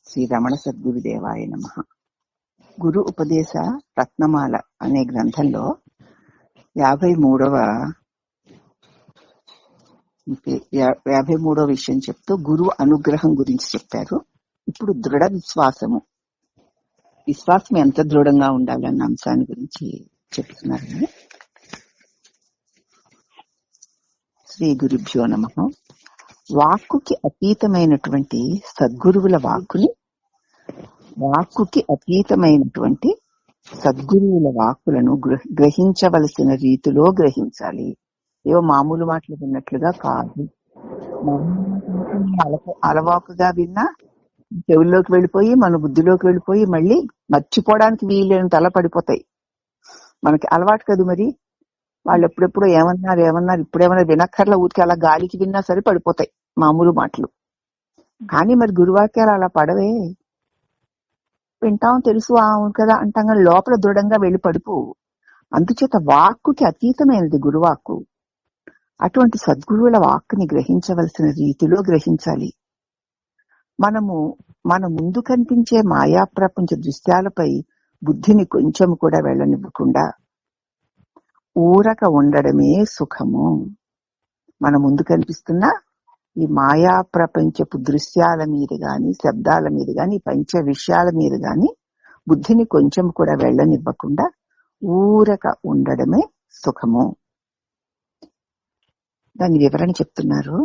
శ్రీ రమణ సద్గురుదేవాయ నమః. గురు ఉపదేశ రత్నమాల అనే గ్రంథంలో 53వ విషయం చెప్తూ గురువు అనుగ్రహం గురించి చెప్పారు. ఇప్పుడు దృఢ విశ్వాసం ఎంత దృఢంగా ఉండాలన్న అంశాన్ని గురించి చెప్తున్నారు. శ్రీ గురుభ్యో నమః. వాక్కుకి అతీతమైనటువంటి సద్గురువుల వాక్కులను గ్రహించవలసిన రీతిలో గ్రహించాలి. ఏవో మామూలు మాటలు విన్నట్లుగా కాదు. అలవాకుగా విన్నా చెవుల్లోకి వెళ్ళిపోయి మన బుద్ధిలోకి వెళ్ళిపోయి మళ్ళీ మర్చిపోవడానికి వీలైన తల పడిపోతాయి. మనకి అలవాటు కదా. మరి వాళ్ళు ఎప్పుడెప్పుడు ఏమన్నారు ఇప్పుడేమన్నా వినక్కర్లా, ఊరికి అలా గాలికి విన్నా సరే పడిపోతాయి మామూలు మాటలు. కానీ మరి గురువాక్యాలు అలా పడవే. వింటాం, తెలుసు, అవును కదా అంటాం, కానీ లోపల దృఢంగా వెళ్ళి పడిపో. అందుచేత వాక్కుకి అతీతమైనది గురువాక్కు. అటువంటి సద్గురువుల వాక్కుని గ్రహించవలసిన రీతిలో గ్రహించాలి. మన ముందు కనిపించే మాయా ప్రపంచ దృశ్యాలపై బుద్ధిని కొంచెం కూడా వెళ్ళనివ్వకుండా ఊరక ఉండడమే సుఖము. మన ముందు కనిపిస్తున్న ఈ మాయా ప్రపంచపు దృశ్యాల మీద గాని, శబ్దాల మీద గాని, పంచ విషయాల మీద గాని బుద్ధిని కొంచెం కూడా వెళ్ళనివ్వకుండా ఊరక ఉండడమే సుఖము. దాని వివరణ చెప్తున్నారు.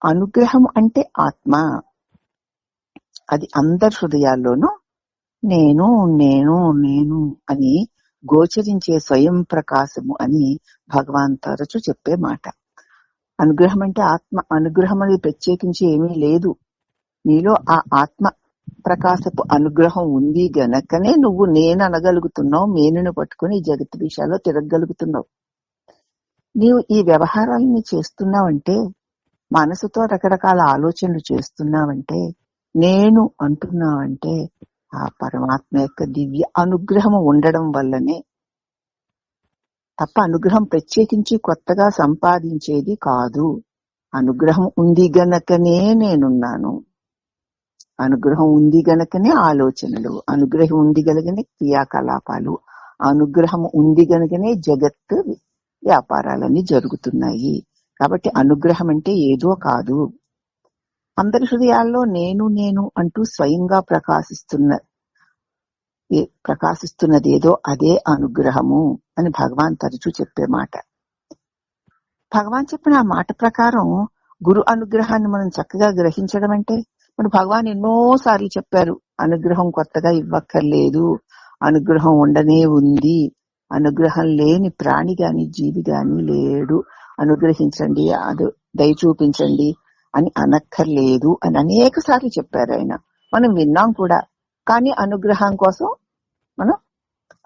అనుగ్రహం అంటే ఆత్మ. అది అందరి హృదయాల్లోనూ నేను నేను నేను అని గోచరించే స్వయం ప్రకాశము అని భగవాన్ తరచు చెప్పే మాట. అనుగ్రహం అంటే ఆత్మ. అనుగ్రహం అనేది ప్రత్యేకించి ఏమీ లేదు. నీలో ఆ ఆత్మ ప్రకాశపు అనుగ్రహం ఉంది గనకనే నువ్వు నేను అనగలుగుతున్నావు. మేనును పట్టుకుని ఈ జగత్ విషయాల్లో తిరగలుగుతున్నావు. నీవు ఈ వ్యవహారాలని చేస్తున్నావంటే, మనసుతో రకరకాల ఆలోచనలు చేస్తున్నావంటే, నేను అంటున్నావంటే ఆ పరమాత్మ యొక్క దివ్య అనుగ్రహం ఉండడం వల్లనే తప్ప అనుగ్రహం ప్రత్యేకించి కొత్తగా సంపాదించేది కాదు. అనుగ్రహం ఉంది గనకనే నేనున్నాను. అనుగ్రహం ఉంది గనకనే ఆలోచనలు, అనుగ్రహం ఉంది గనకనే క్రియాకలాపాలు, అనుగ్రహం ఉంది గనకనే జగత్తు వ్యాపారాలన్నీ జరుగుతున్నాయి. కాబట్టి అనుగ్రహం అంటే ఏదో కాదు. అందరి హృదయాల్లో నేను నేను అంటూ స్వయంగా ప్రకాశిస్తున్నది ఏదో అదే అనుగ్రహము అని భగవాన్ తరచూ చెప్పే మాట. భగవాన్ చెప్పిన ఆ మాట ప్రకారం గురు అనుగ్రహాన్ని మనం చక్కగా గ్రహించడం అంటే, మన భగవాన్ ఎన్నోసార్లు చెప్పారు, అనుగ్రహం కొత్తగా ఇవ్వక్కర్లేదు, అనుగ్రహం ఉండనే ఉంది, అనుగ్రహం లేని ప్రాణి గాని జీవి గాని లేడు, అనుగ్రహించండి, అది దయ చూపించండి అని అనక్కర్లేదు అని అనేక సార్లు చెప్పారు ఆయన. మనం విన్నాం కూడా. కానీ అనుగ్రహం కోసం మనం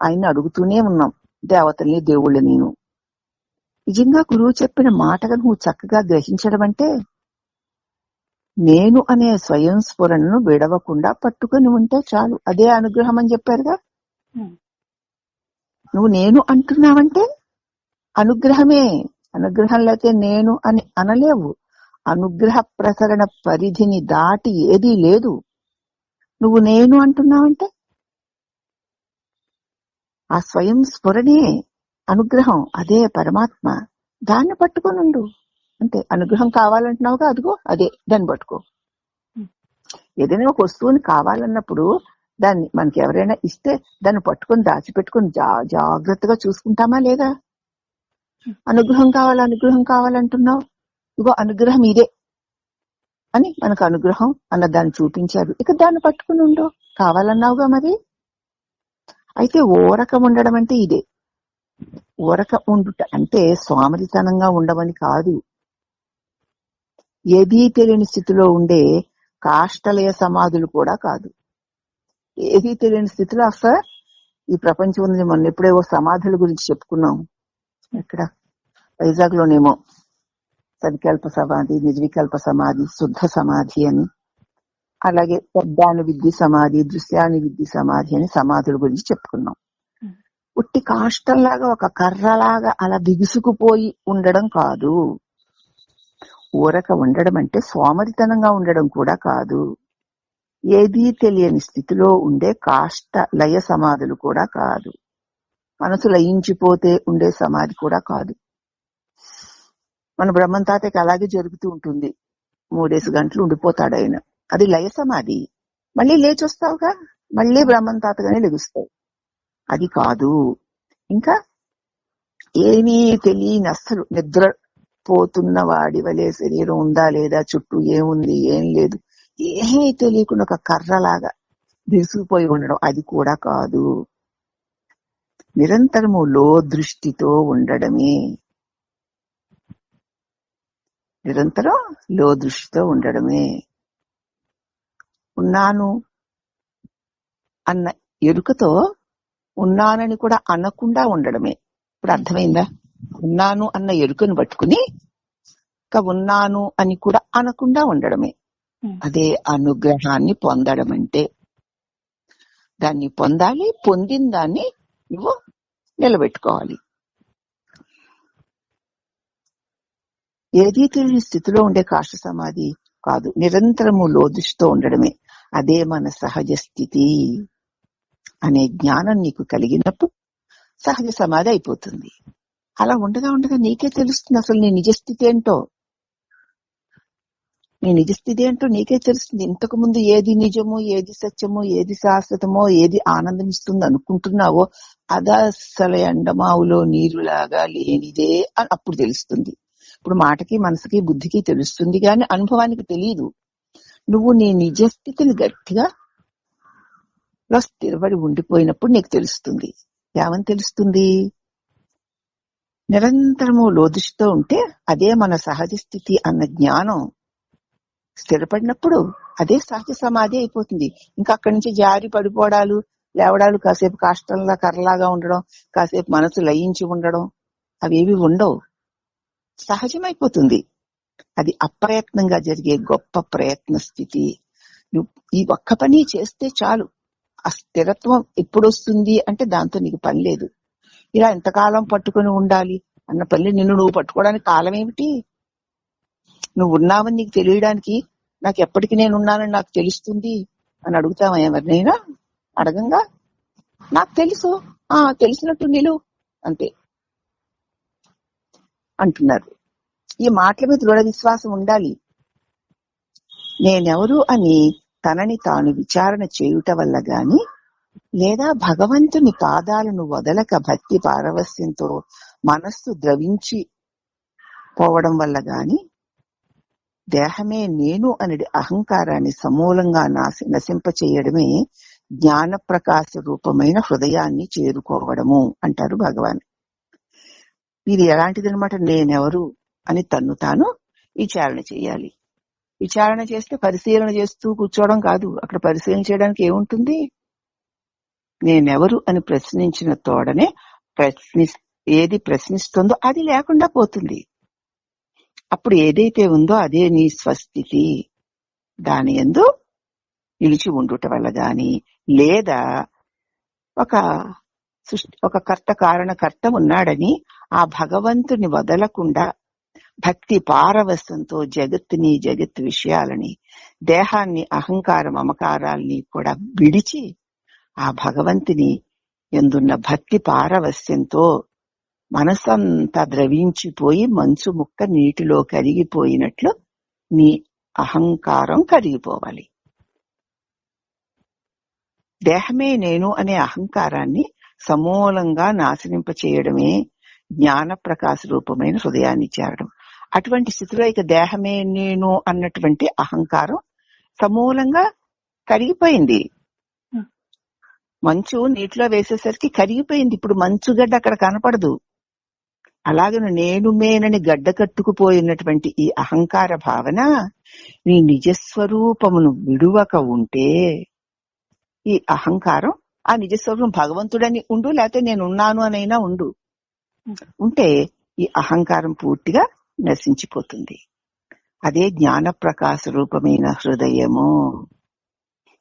ఆయన్ని అడుగుతూనే ఉన్నాం, దేవతల్ని దేవుళ్ళని. నిజంగా గురువు చెప్పిన మాటగా నువ్వు చక్కగా గ్రహించడం అంటే, నేను అనే స్వయం స్ఫురణను విడవకుండా పట్టుకొని ఉంటే చాలు, అదే అనుగ్రహం అని చెప్పారుగా. నువ్వు నేను అంటున్నావంటే అనుగ్రహమే. అనుగ్రహం లేకపోతే నేను అని అనలేవు. అనుగ్రహ ప్రసరణ పరిధిని దాటి ఏదీ లేదు. నువ్వు నేను అంటున్నావంటే ఆ స్వయం స్ఫురణే అనుగ్రహం, అదే పరమాత్మ. దాన్ని పట్టుకొని ఉండు అంటే. అనుగ్రహం కావాలంటున్నావుగా, అదిగో అదే, దాన్ని పట్టుకో. ఏదైనా ఒక వస్తువుని కావాలన్నప్పుడు దాన్ని మనకి ఎవరైనా ఇస్తే దాన్ని పట్టుకొని దాచిపెట్టుకుని జాగ్రత్తగా చూసుకుంటామా లేదా? అనుగ్రహం కావాలంటున్నావు, ఇగో అనుగ్రహం ఇదే అని మనకు అనుగ్రహం అన్న దాన్ని చూపించారు. ఇక దాన్ని పట్టుకుని ఉండు. కావాలన్నావుగా మరి. అయితే ఊరక ఉండడం అంటే ఇదే. ఊరక ఉండుట అంటే సోమరితనంగా ఉండవని కాదు. ఏదీ తెలియని స్థితిలో ఉండే కాష్టలయ సమాధులు కూడా కాదు. ఏదీ తెలియని స్థితిలో అసలు ఈ ప్రపంచం ఉంది. మొన్న ఎప్పుడేవో సమాధుల గురించి చెప్పుకున్నాం. ఇక్కడ వైజాగ్ లోనేమో సవికల్ప సమాధి, నిర్వికల్ప సమాధి, శుద్ధ సమాధి అని, అలాగే శబ్దానువిద్ధి సమాధి, దృశ్యానువిద్ధి సమాధి అని సమాధుల గురించి చెప్పుకున్నాం. ఉట్టి కాష్టంలాగా ఒక కర్రలాగా అలా బిగుసుకుపోయి ఉండడం కాదు. ఊరక ఉండడం అంటే సోమరితనంగా ఉండడం కూడా కాదు. ఏదీ తెలియని స్థితిలో ఉండే కాష్ట లయ సమాధులు కూడా కాదు. మనసు లయించిపోతే ఉండే సమాధి కూడా కాదు. మన బ్రహ్మం తాతకి అలాగే జరుగుతూ ఉంటుంది. 3 గంటలు ఉండిపోతాడు ఆయన. అది లయ సమాధి. మళ్ళీ లేచొస్తావుగా, మళ్ళీ బ్రహ్మం తాతగానే లెగుస్తావు. అది కాదు. ఇంకా ఏమీ తెలియని అస్సలు నిద్ర పోతున్న వాడి వలె శరీరం ఉందా లేదా, చుట్టూ ఏముంది ఏం లేదు, ఏమీ తెలియకుండా ఒక కర్రలాగా విసిగిపోయి ఉండడం, అది కూడా కాదు. నిరంతరము లో దృష్టితో ఉండడమే. నిరంతరం లో దృష్టితో ఉండడమే. ఉన్నాను అన్న ఎరుకతో ఉన్నానని కూడా అనకుండా ఉండడమే. ఇప్పుడు అర్థమైందా? ఉన్నాను అన్న ఎరుకను పట్టుకుని ఇంకా ఉన్నాను అని కూడా అనకుండా ఉండడమే. అదే అనుగ్రహాన్ని పొందడం అంటే. దాన్ని పొందాలి, పొందిన దాన్ని నువ్వు నిలబెట్టుకోవాలి. ఏదీ తెలియని స్థితిలో ఉండే కాష్ట సమాధి కాదు, నిరంతరము లోదృష్టితో ఉండడమే. అదే మన సహజ స్థితి అనే జ్ఞానం నీకు కలిగినప్పుడు సహజ సమాధి అయిపోతుంది. అలా ఉండగా ఉండగా నీకే తెలుస్తుంది అసలు నీ నిజస్థితి ఏంటో. నీ నిజస్థితి ఏంటో నీకే తెలుస్తుంది. ఇంతకు ముందు ఏది నిజమో, ఏది సత్యమో, ఏది శాశ్వతమో, ఏది ఆనందం ఇస్తుంది అనుకుంటున్నావో అదా అసలు ఎండమావులో నీరులాగా లేనిదే అని అప్పుడు తెలుస్తుంది. ఇప్పుడు మాటకి, మనసుకి, బుద్ధికి తెలుస్తుంది కానీ అనుభవానికి తెలియదు. నువ్వు నీ నిజస్థితిని గట్టిగా స్థిరపడి ఉండిపోయినప్పుడు నీకు తెలుస్తుంది. ఏమని తెలుస్తుంది? నిరంతరము లోదృష్టితో ఉంటే అదే మన సహజ స్థితి అన్న జ్ఞానం స్థిరపడినప్పుడు అదే సహజ సమాధి అయిపోతుంది. ఇంకా అక్కడి నుంచి జారి పడిపోవడాలు, లేవడాలు, కాసేపు కాష్టంలా కర్రలాగా ఉండడం, కాసేపు మనసు లయించి ఉండడం, అవేవి ఉండవు. సహజమైపోతుంది. అది అప్రయత్నంగా జరిగే గొప్ప ప్రయత్న స్థితి. నువ్వు ఈ ఒక్క పని చేస్తే చాలు. ఆ స్థిరత్వం ఎప్పుడు వస్తుంది అంటే దాంతో నీకు పని లేదు. ఇలా ఎంతకాలం పట్టుకుని ఉండాలి అన్న పని. నిన్ను నువ్వు పట్టుకోవడానికి కాలం ఏమిటి? నువ్వు ఉన్నావని నీకు తెలియడానికి, నాకు ఎప్పటికి నేను ఉన్నానని నాకు తెలుస్తుంది అని అడుగుతావా ఎవరినైనా? అడగంగా. నాకు తెలుసు, తెలిసినట్టు నిలువు అంతే అంటున్నారు. ఈ మాటల మీద దృఢ విశ్వాసం ఉండాలి. నేనెవరు అని తనని తాను విచారణ చేయుట వల్ల గాని, లేదా భగవంతుని పాదాలను వదలక భక్తి పారవస్యంతో మనస్సు ద్రవించి పోవడం వల్ల గాని, దేహమే నేను అనేది అహంకారాన్ని సమూలంగా నశింపచేయడమే జ్ఞాన ప్రకాశ రూపమైన హృదయాన్ని చేరుకోవడము అంటారు భగవాన్. ఇది ఎలాంటిదనమాట? నేనెవరు అని తన్ను తాను విచారణ చేయాలి. విచారణ చేస్తే పరిశీలన చేస్తూ కూర్చోవడం కాదు. అక్కడ పరిశీలన చేయడానికి ఏముంటుంది? నేనెవరు అని ప్రశ్నించిన తోడనే ఏది ప్రశ్నిస్తుందో అది లేకుండా పోతుంది. అప్పుడు ఏదైతే ఉందో అదే నీ స్వస్థితి. దాని యందు నిలిచి ఉండుట వల్ల గాని, లేదా ఒక కర్త కారణకర్త ఉన్నాడని ఆ భగవంతుని వదలకుండా భక్తి పారవస్యంతో జగత్తుని, జగత్ విషయాలని, దేహాన్ని, అహంకార మమకారాల్ని కూడా విడిచి ఆ భగవంతుని యందున్న భక్తి పారవస్యంతో మనసంతా ద్రవించిపోయి మంచు ముక్క నీటిలో కరిగిపోయినట్లు నీ అహంకారం కరిగిపోవాలి. దేహమే నేను అనే అహంకారాన్ని సమూలంగా నాశనింపచేయడమే జ్ఞాన ప్రకాశ రూపమైన హృదయాన్ని చేరడం. అటువంటి స్థితిలో ఇక దేహమే నేను అన్నటువంటి అహంకారం సమూలంగా కరిగిపోయింది. మంచు నీటిలో వేసేసరికి కరిగిపోయింది. ఇప్పుడు మంచుగడ్డ అక్కడ కనపడదు. అలాగే నేను మేనని గడ్డ కట్టుకుపోయినటువంటి ఈ అహంకార భావన నీ నిజస్వరూపమును విడువక ఉంటే, ఈ అహంకారం ఆ నిజస్వరూపం భగవంతుడని ఉండు, లేకపోతే నేను ఉన్నాను అనైనా ఉంటే ఈ అహంకారం పూర్తిగా నశించిపోతుంది. అదే జ్ఞాన ప్రకాశ రూపమైన హృదయము.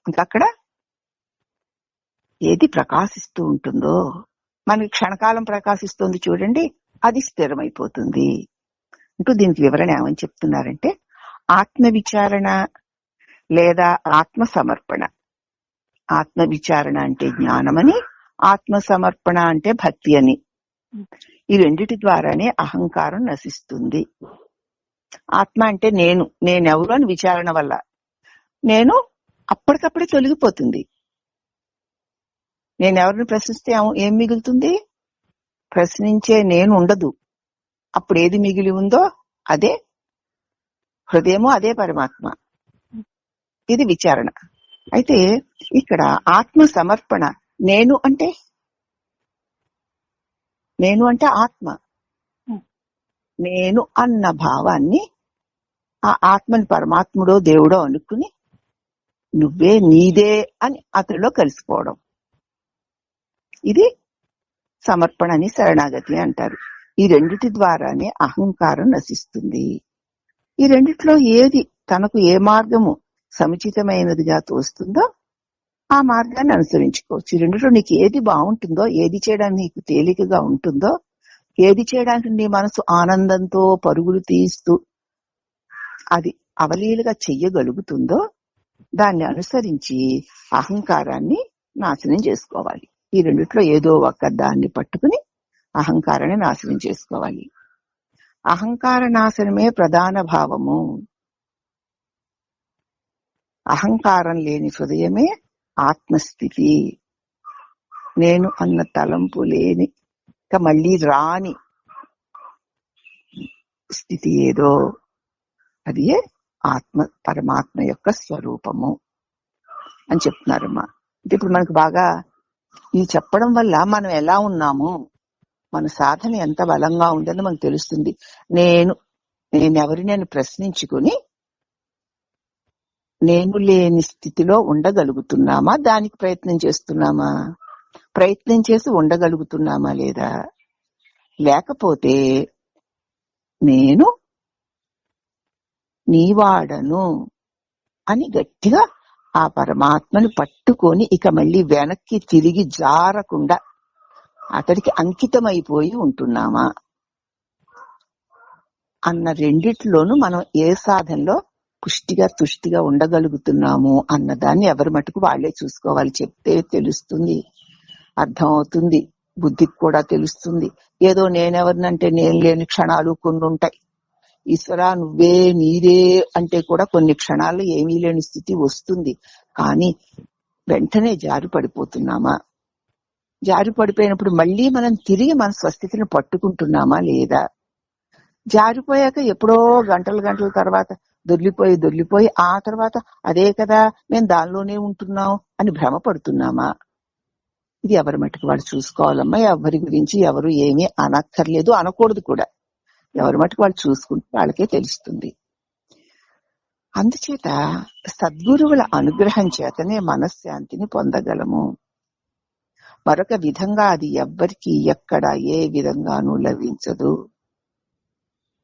ఇంకక్కడ ఏది ప్రకాశిస్తూ ఉంటుందో, మనకి క్షణకాలం ప్రకాశిస్తుంది చూడండి, అది స్థిరమైపోతుంది. అంటూ దీనికి వివరణ ఏమని చెప్తున్నారంటే, ఆత్మ విచారణ లేదా ఆత్మ సమర్పణ. ఆత్మ విచారణ అంటే జ్ఞానమని, ఆత్మ సమర్పణ అంటే భక్తి అని. ఈ రెండిటి ద్వారానే అహంకారం నశిస్తుంది. ఆత్మ అంటే నేనెవరు అని విచారణ వల్ల నేను అప్పటికప్పుడే తొలగిపోతుంది. నేనెవరిని ప్రశ్నిస్తే ఏం మిగులుతుంది? ప్రశ్నించే నేను ఉండదు. అప్పుడు ఏది మిగిలి ఉందో అదే హృదయము, అదే పరమాత్మ. ఇది విచారణ. అయితే ఇక్కడ ఆత్మ సమర్పణ, నేను అంటే ఆత్మ. నేను అన్న భావాన్ని ఆ ఆత్మని పరమాత్ముడో దేవుడో అనుకుని నువ్వే నీదే అని అతడిలో కలిసిపోవడం. ఇది సమర్పణ అని, శరణాగతి అంటారు. ఈ రెండిటి ద్వారానే అహంకారం నశిస్తుంది. ఈ రెండిట్లో ఏది తనకు ఏ మార్గము సముచితమైనదిగా తోస్తుందో ఆ మార్గాన్ని అనుసరించుకోవచ్చు. ఈ రెండిట్లో నీకు ఏది బాగుంటుందో, ఏది చేయడానికి నీకు తేలికగా ఉంటుందో, ఏది చేయడానికి నీ మనసు ఆనందంతో పరుగులు తీస్తూ అది అవలీలుగా చెయ్యగలుగుతుందో దాన్ని అనుసరించి అహంకారాన్ని నాశనం చేసుకోవాలి. ఈ రెండిట్లో ఏదో ఒక దాన్ని పట్టుకుని అహంకారాన్ని నాశనం చేసుకోవాలి. అహంకార నాశనమే ప్రధాన భావము. అహంకారం లేని హృదయమే ఆత్మస్థితి. నేను అన్న తలంపు లేని మళ్ళీ రాని స్థితి ఏదో అది ఆత్మ, పరమాత్మ యొక్క స్వరూపము అని చెప్తున్నారమ్మా. అంటే ఇప్పుడు మనకు బాగా ఇది చెప్పడం వల్ల మనం ఎలా ఉన్నాము, మన సాధన ఎంత బలంగా ఉందని మనకు తెలుస్తుంది. నేనెవరిని ప్రశ్నించుకుని నేను లేని స్థితిలో ఉండగలుగుతున్నామా, దానికి ప్రయత్నం చేస్తున్నామా, ప్రయత్నం చేసి ఉండగలుగుతున్నామా లేదా, లేకపోతే నేను నీవాడను అని గట్టిగా ఆ పరమాత్మని పట్టుకొని ఇక మళ్ళీ వెనక్కి తిరిగి జారకుండా అతడికి అంకితమైపోయి ఉంటున్నామా అన్న రెండిట్లోనూ మనం ఏ సాధనలో పుష్టిగా తుష్టిగా ఉండగలుగుతున్నాము అన్నదాన్ని ఎవరి మటుకు వాళ్లే చూసుకోవాలి. చెప్తే తెలుస్తుంది, అర్థం అవుతుంది, బుద్ధికి కూడా తెలుస్తుంది. ఏదో నేనెవరినంటే నేను లేని క్షణాలు కొన్ని ఉంటాయి. ఈశ్వరా నువ్వే నీదే అంటే కూడా కొన్ని క్షణాలు ఏమీ లేని స్థితి వస్తుంది. కానీ వెంటనే జారి పడిపోతున్నామా, జారి పడిపోయినప్పుడు మళ్ళీ మనం తిరిగి మన స్వస్థితిని పట్టుకుంటున్నామా లేదా, జారిపోయాక ఎప్పుడో గంటల తర్వాత దొర్లిపోయి ఆ తర్వాత అదే కదా మేము దానిలోనే ఉంటున్నాం అని భ్రమపడుతున్నామా, ఇది ఎవరి మట్టుకు వాళ్ళు చూసుకోవాలమ్మా. ఎవరి గురించి ఎవరు ఏమీ అనక్కర్లేదు, అనకూడదు కూడా. ఎవరి మటుకు వాళ్ళు చూసుకుంటే వాళ్ళకే తెలుస్తుంది. అందుచేత సద్గురువుల అనుగ్రహం చేతనే మనశ్శాంతిని పొందగలము. మరొక విధంగా అది ఎవ్వరికి ఎక్కడ ఏ విధంగానూ లభించదు.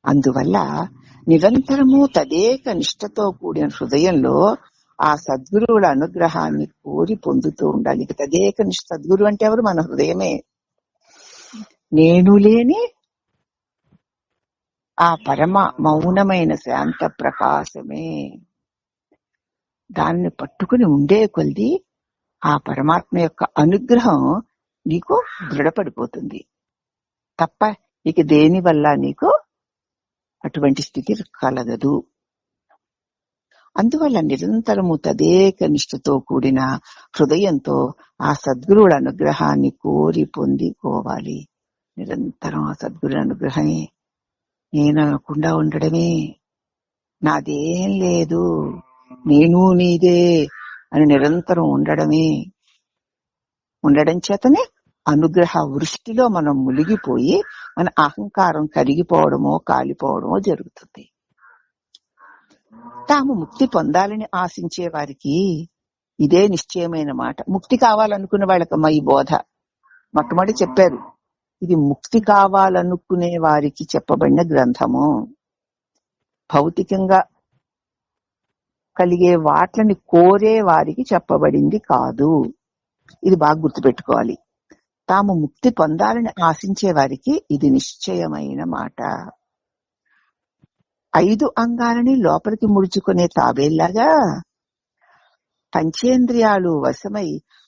అందువల్ల నిరంతరము తదేక నిష్ఠతో కూడిన హృదయంలో ఆ సద్గురువుల అనుగ్రహాన్ని కోరి పొందుతూ ఉండాలి. తదేక నిష్ఠ, సద్గురు అంటే ఎవరు? మన హృదయమే. నేను లేని ఆ పరమ మౌనమైన శాంత ప్రకాశమే. దాన్ని పట్టుకుని ఉండే కొద్ది ఆ పరమాత్మ యొక్క అనుగ్రహం నీకు దృఢపడిపోతుంది తప్ప ఇక దేని వల్ల నీకు అటువంటి స్థితి కలగదు. అందువల్ల నిరంతరము తదేక నిష్ఠతో కూడిన హృదయంతో ఆ సద్గురువుల అనుగ్రహాన్ని కోరి పొందుకోవాలి. నిరంతరం ఆ సద్గురు అనుగ్రహమే. నేను అనకుండా ఉండడమే, నాదేం లేదు, నేను నీదే అని నిరంతరం ఉండడం చేతనే అనుగ్రహ వృష్టిలో మనం మునిగిపోయి మన అహంకారం కరిగిపోవడమో కాలిపోవడమో జరుగుతుంది. తాము ముక్తి పొందాలని ఆశించే వారికి ఇదే నిశ్చయమైన మాట. ముక్తి కావాలనుకునే వాళ్ళకమ్మా ఈ బోధ. మొట్టమొదటి చెప్పారు, ఇది ముక్తి కావాలనుకునే వారికి చెప్పబడిన గ్రంథము. భౌతికంగా కలిగే వాట్లని కోరే వారికి చెప్పబడింది కాదు. ఇది బాగా గుర్తుపెట్టుకోవాలి. తాము ముక్తి పొందాలని ఆశించే వారికి ఇది నిశ్చయమైన మాట. 5 అంగాలని లోపలికి ముడుచుకునే తాబేల్లాగా పంచేంద్రియాలు వశమై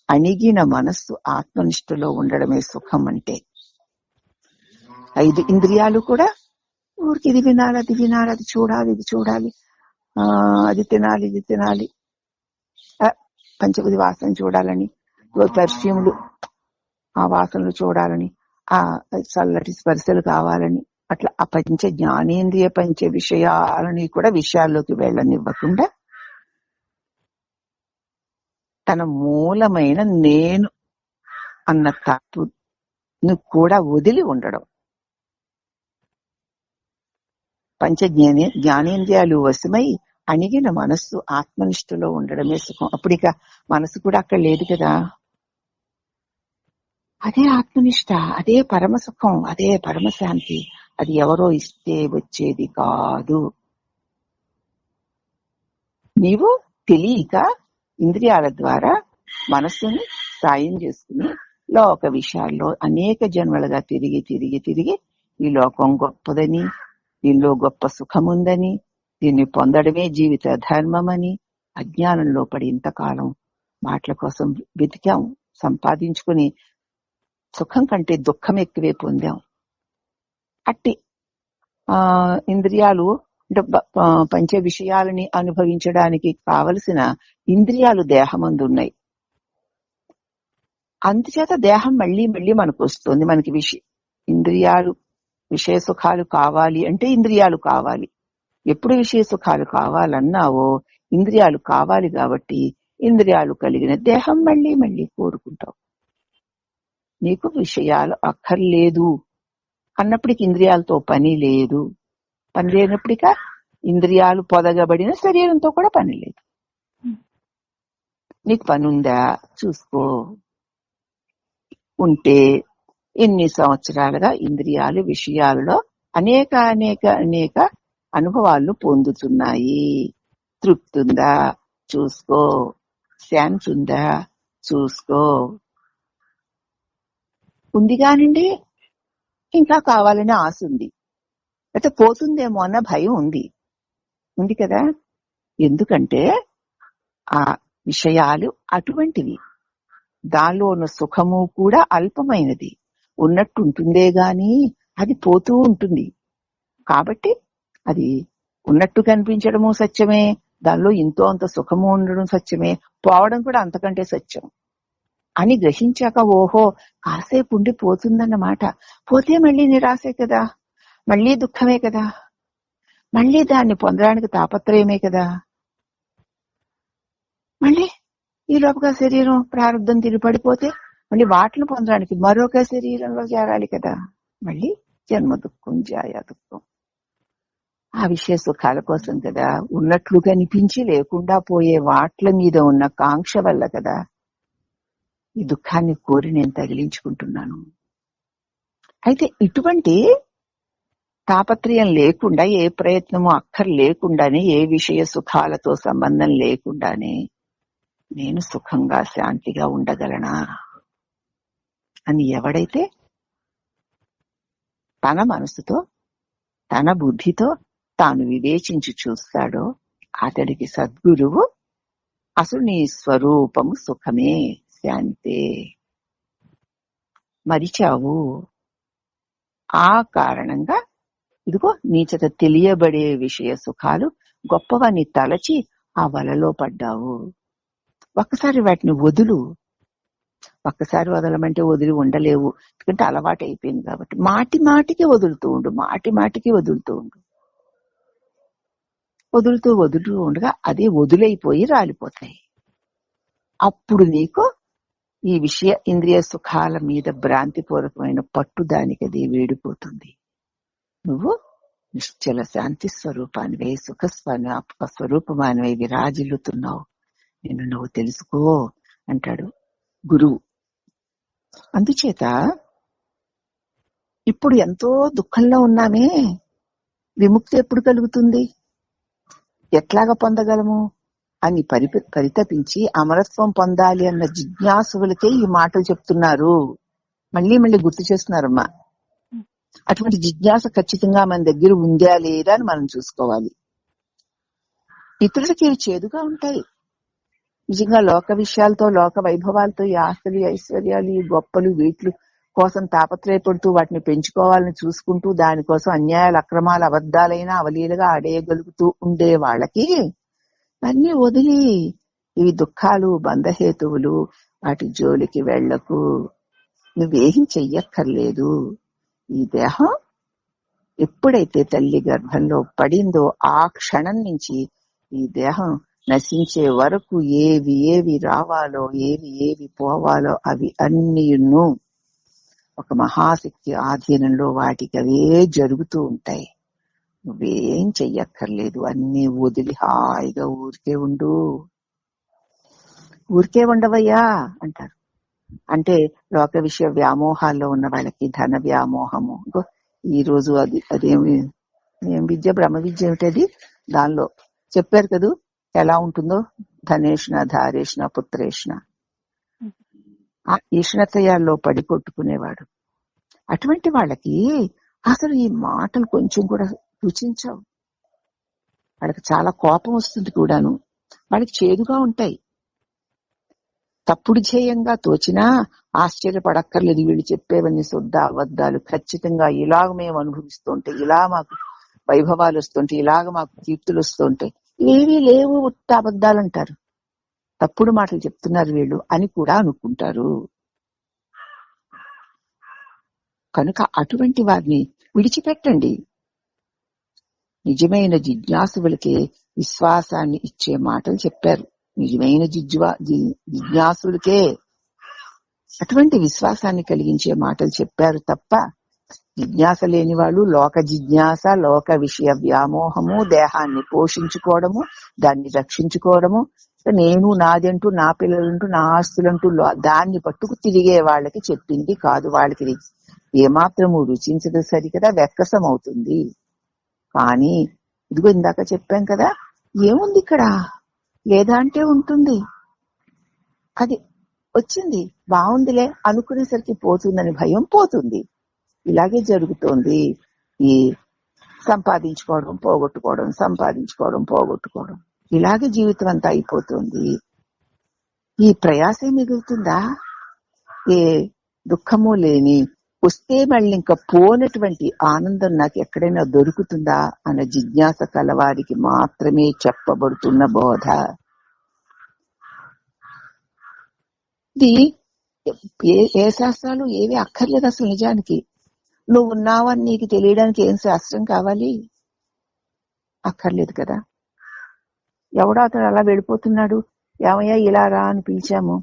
అణిగిన మనస్సు ఆత్మనిష్టలో ఉండడమే సుఖం అంటే. 5 ఇంద్రియాలు కూడా ఊరికి ఇది వినాలి, అది వినాలి, అది చూడాలి, ఇది చూడాలి, అది తినాలి, ఇది తినాలి, పంచబుద్ధి వాసన చూడాలని, పర్ఫ్యూమ్లు ఆ వాసనలు చూడాలని, ఆ చల్లటి స్పర్శలు కావాలని, అట్లా ఆ పంచ జ్ఞానేంద్రియ పంచ విషయాలని కూడా విషయాల్లోకి వెళ్ళనివ్వకుండా తన మూలమైన నేను అన్న తప్పును కూడా వదిలి ఉండడం. పంచ జ్ఞానేంద్రియాలు వశమై అణిగిన మనస్సు ఆత్మనిష్టలో ఉండడమే సుఖం. అప్పుడిక మనసు కూడా అక్కడ లేదు కదా. అదే ఆత్మనిష్ట, అదే పరమ సుఖం, అదే పరమశాంతి. అది ఎవరో ఇస్తే వచ్చేది కాదు. నీవు తెలియక ఇంద్రియాల ద్వారా మనస్సుని సాయం చేసుకుని లోక విషయాల్లో అనేక జన్మలుగా తిరిగి తిరిగి తిరిగి ఈ లోకం గొప్పదని, దీనిలో గొప్ప సుఖముందని, దీన్ని పొందడమే జీవిత ధర్మమని అజ్ఞానంలో పడి ఇంతకాలం మాటల కోసం వెతికాం. సంపాదించుకుని సుఖం కంటే దుఃఖం ఎక్కువే పొందాం. అట్టి ఇంద్రియాలు అంటే పంచ విషయాలని అనుభవించడానికి కావలసిన ఇంద్రియాలు దేహమందు ఉన్నాయి. అందుచేత దేహం మళ్ళీ మళ్ళీ మనకు వస్తుంది. మనకి ఇంద్రియాలు విషయ సుఖాలు కావాలి అంటే ఇంద్రియాలు కావాలి. ఎప్పుడు విషయ సుఖాలు కావాలన్నావో ఇంద్రియాలు కావాలి. కాబట్టి ఇంద్రియాలు కలిగిన దేహం మళ్ళీ మళ్ళీ కోరుకుంటావు. నీకు విషయాలు అక్కర్లేదు అన్నప్పటికీ ఇంద్రియాలతో పని లేదు. పని లేనప్పటిక ఇంద్రియాలు పొదగబడిన శరీరంతో కూడా పని లేదు. నీకు పని ఉందా చూసుకో. ఉంటే ఇన్ని సంవత్సరాలుగా ఇంద్రియాలు విషయాలలో అనేక అనేక అనేక అనుభవాలను పొందుతున్నాయి. తృప్తి ఉందా చూసుకో. శాంతి ఉందా చూసుకో. ఉంది కానండి ఇంకా కావాలని ఆశ ఉంది, అయితే పోతుందేమో అన్న భయం ఉంది కదా. ఎందుకంటే ఆ విషయాలు అటువంటివి. దానిలో ఉన్న సుఖము కూడా అల్పమైనది. ఉన్నట్టు ఉంటుందే గాని అది పోతూ ఉంటుంది. కాబట్టి అది ఉన్నట్టు కనిపించడము సత్యమే, దానిలో ఇంతో అంత సుఖము ఉండడం సత్యమే, పోవడం కూడా అంతకంటే సత్యం అని గ్రహించాక ఓహో కాసేపు ఉండి పోతుందన్నమాట. పోతే మళ్ళీ నిరాశే కదా, మళ్ళీ దుఃఖమే కదా, మళ్ళీ దాన్ని పొందడానికి తాపత్రయమే కదా. మళ్ళీ ఈ లోపల శరీరం ప్రారంభం తిరిగి పడిపోతే మళ్ళీ వాటిని పొందడానికి మరొక శరీరంలో చేరాలి కదా. మళ్ళీ జన్మ దుఃఖం, జాయా దుఃఖం. ఆ విషయ సుఖాల కోసం కదా. ఉన్నట్లు కనిపించి లేకుండా పోయే వాట్ల మీద ఉన్న కాంక్ష వల్ల కదా ఈ దుఃఖాన్ని కోరి నేను తగిలించుకుంటున్నాను. అయితే ఇటువంటి తాపత్రయం లేకుండా, ఏ ప్రయత్నము అక్కర్లేకుండానే, ఏ విషయ సుఖాలతో సంబంధం లేకుండానే నేను సుఖంగా శాంతిగా ఉండగలనా అని ఎవడైతే తన మనసుతో తన బుద్ధితో తాను వివేచించి చూస్తాడో అతడికి సద్గురువు అసలు నీ స్వరూపము సుఖమే, శాంతే, మరిచావు. ఆ కారణంగా ఇదిగో నీ చేత తెలియబడే విషయ సుఖాలు గొప్పవని తలచి ఆ వలలో పడ్డావు. ఒక్కసారి వాటిని వదులు. ఒక్కసారి వదలమంటే వదిలి ఉండలేవు, ఎందుకంటే అలవాటు అయిపోయింది కాబట్టి. మాటి మాటికి వదులుతూ ఉండు, మాటి మాటికి వదులుతూ ఉండు. వదులుతూ ఉండగా అది వదులైపోయి రాలిపోతాయి. అప్పుడు నీకు ఈ విషయ ఇంద్రియ సుఖాల మీద భ్రాంతిపూర్వకమైన పట్టు దానికి అది వేడిపోతుంది. నువ్వు నిశ్చల శాంతి స్వరూపానివై, స్వరూపమానివై విరాజిల్లుతున్నావు. నిన్ను నువ్వు తెలుసుకో అంటాడు గురువు. అందుచేత ఇప్పుడు ఎంతో దుఃఖంలో ఉన్నామే, విముక్తి ఎప్పుడు కలుగుతుంది, ఎట్లాగా పొందగలము అని పరితపించి అమరత్వం పొందాలి అన్న జిజ్ఞాసులకే ఈ మాటలు చెప్తున్నారు. మళ్ళీ మళ్ళీ గుర్తు చేస్తున్నారమ్మా. అటువంటి జిజ్ఞాస ఖచ్చితంగా మన దగ్గర ఉందా లేదా అని మనం చూసుకోవాలి. ఇతరులకి ఇవి చేదుగా ఉంటాయి, నిజంగా లోక విషయాలతో, లోక వైభవాలతో, ఈ ఆస్తులు, ఐశ్వర్యాలు, ఈ గొప్పలు, వీటి కోసం తాపత్రయపడుతూ వాటిని పెంచుకోవాలని చూసుకుంటూ దానికోసం అన్యాయాలు, అక్రమాలు, అబద్ధాలైనా అవలీలుగా ఆడేయగలుగుతూ ఉండే వాళ్ళకి అన్ని వదిలి ఇవి దుఃఖాలు, బంధహేతువులు, వాటి జోలికి వెళ్లకు. నువ్వేం చెయ్యక్కర్లేదు. ఈ దేహం ఎప్పుడైతే తల్లి గర్భంలో పడిందో ఆ క్షణం నుంచి ఈ దేహం నశించే వరకు ఏవి ఏవి రావాలో, ఏవి ఏవి పోవాలో అవి అన్నీను ఒక మహాశక్తి ఆధీనంలో వాటికి అవే జరుగుతూ ఉంటాయి. నువ్వేం చెయ్యక్కర్లేదు. అన్ని వదిలి హాయిగా ఊరికే ఉండు. ఊరికే ఉండవయ్యా అంటారు. అంటే లోక విషయ వ్యామోహాల్లో ఉన్న వాళ్ళకి ధన వ్యామోహము. ఈ రోజు అదేమి విద్య, బ్రహ్మ విద్య ఏమిటది, దానిలో చెప్పారు కదూ ఎలా ఉంటుందో. ధనేష్ణ, ధారేష్ణ, పుత్రేష్ణ, ఆ ఈష్ణతయాల్లో పడి కొట్టుకునేవాడు. అటువంటి వాళ్ళకి అసలు ఈ మాటలు కొంచెం కూడా రుచించవు. వాళ్ళకి చాలా కోపం వస్తుంది కూడాను. వాళ్ళకి చేదుగా ఉంటాయి. తప్పుడు ధ్యేయంగా తోచినా ఆశ్చర్యపడక్కర్లేదు. వీళ్ళు చెప్పేవన్నీ శుద్ధ అబద్ధాలు. ఖచ్చితంగా ఇలాగ మేము అనుభవిస్తుంటే, ఇలా మాకు వైభవాలు వస్తుంటే, ఇలాగ మాకు కీర్తులు వస్తుంటాయి. ఇవేవీ లేవు, ఉత్త అబద్ధాలు అంటారు. తప్పుడు మాటలు చెప్తున్నారు వీళ్ళు అని కూడా అనుకుంటారు. కనుక అటువంటి వారిని విడిచిపెట్టండి. నిజమైన జిజ్ఞాసులకే విశ్వాసాన్ని ఇచ్చే మాటలు చెప్పారు. నిజమైన జిజ్ఞాసులకే అటువంటి విశ్వాసాన్ని కలిగించే మాటలు చెప్పారు తప్ప జిజ్ఞాస లేని వాళ్ళు లోక జిజ్ఞాస, లోక విషయ వ్యామోహము, దేహాన్ని పోషించుకోవడము, దాన్ని రక్షించుకోవడము, నేను నాదంటూ, నా పిల్లలంటూ, నా ఆస్తులంటూ దాన్ని పట్టుకు తిరిగే వాళ్ళకి చెప్పింది కాదు. వాళ్ళకి ఏమాత్రము రుచించదు సరికదా, వెక్కసం అవుతుంది. కానీ ఇదిగో ఇందాక చెప్పాం కదా, ఏముంది ఇక్కడ, లేదా అంటే ఉంటుంది. అది వచ్చింది బాగుందిలే అనుకునేసరికి పోతుందని భయం పోతుంది. ఇలాగే జరుగుతోంది. ఈ సంపాదించుకోవడం, పోగొట్టుకోవడం, సంపాదించుకోవడం, పోగొట్టుకోవడం, ఇలాగే జీవితం అంతా అయిపోతుంది. ఈ ప్రయాసే మిగులుతుందా? ఏ దుఃఖము లేని, వస్తే మళ్ళీ ఇంకా పోనటువంటి ఆనందం నాకు ఎక్కడైనా దొరుకుతుందా అన్న జిజ్ఞాస కలవారికి మాత్రమే చెప్పబడుతున్న బోధ. ఇది ఏ శాస్త్రాలు ఏవి అక్కర్లేదు అసలు. నిజానికి నువ్వు ఉన్నావని నీకు తెలియడానికి ఏం శాస్త్రం కావాలి? అక్కర్లేదు కదా. ఎవడో అతడు అలా వెళ్ళిపోతున్నాడు. ఏమయ్యా ఇలా రా అని పిలిచాము.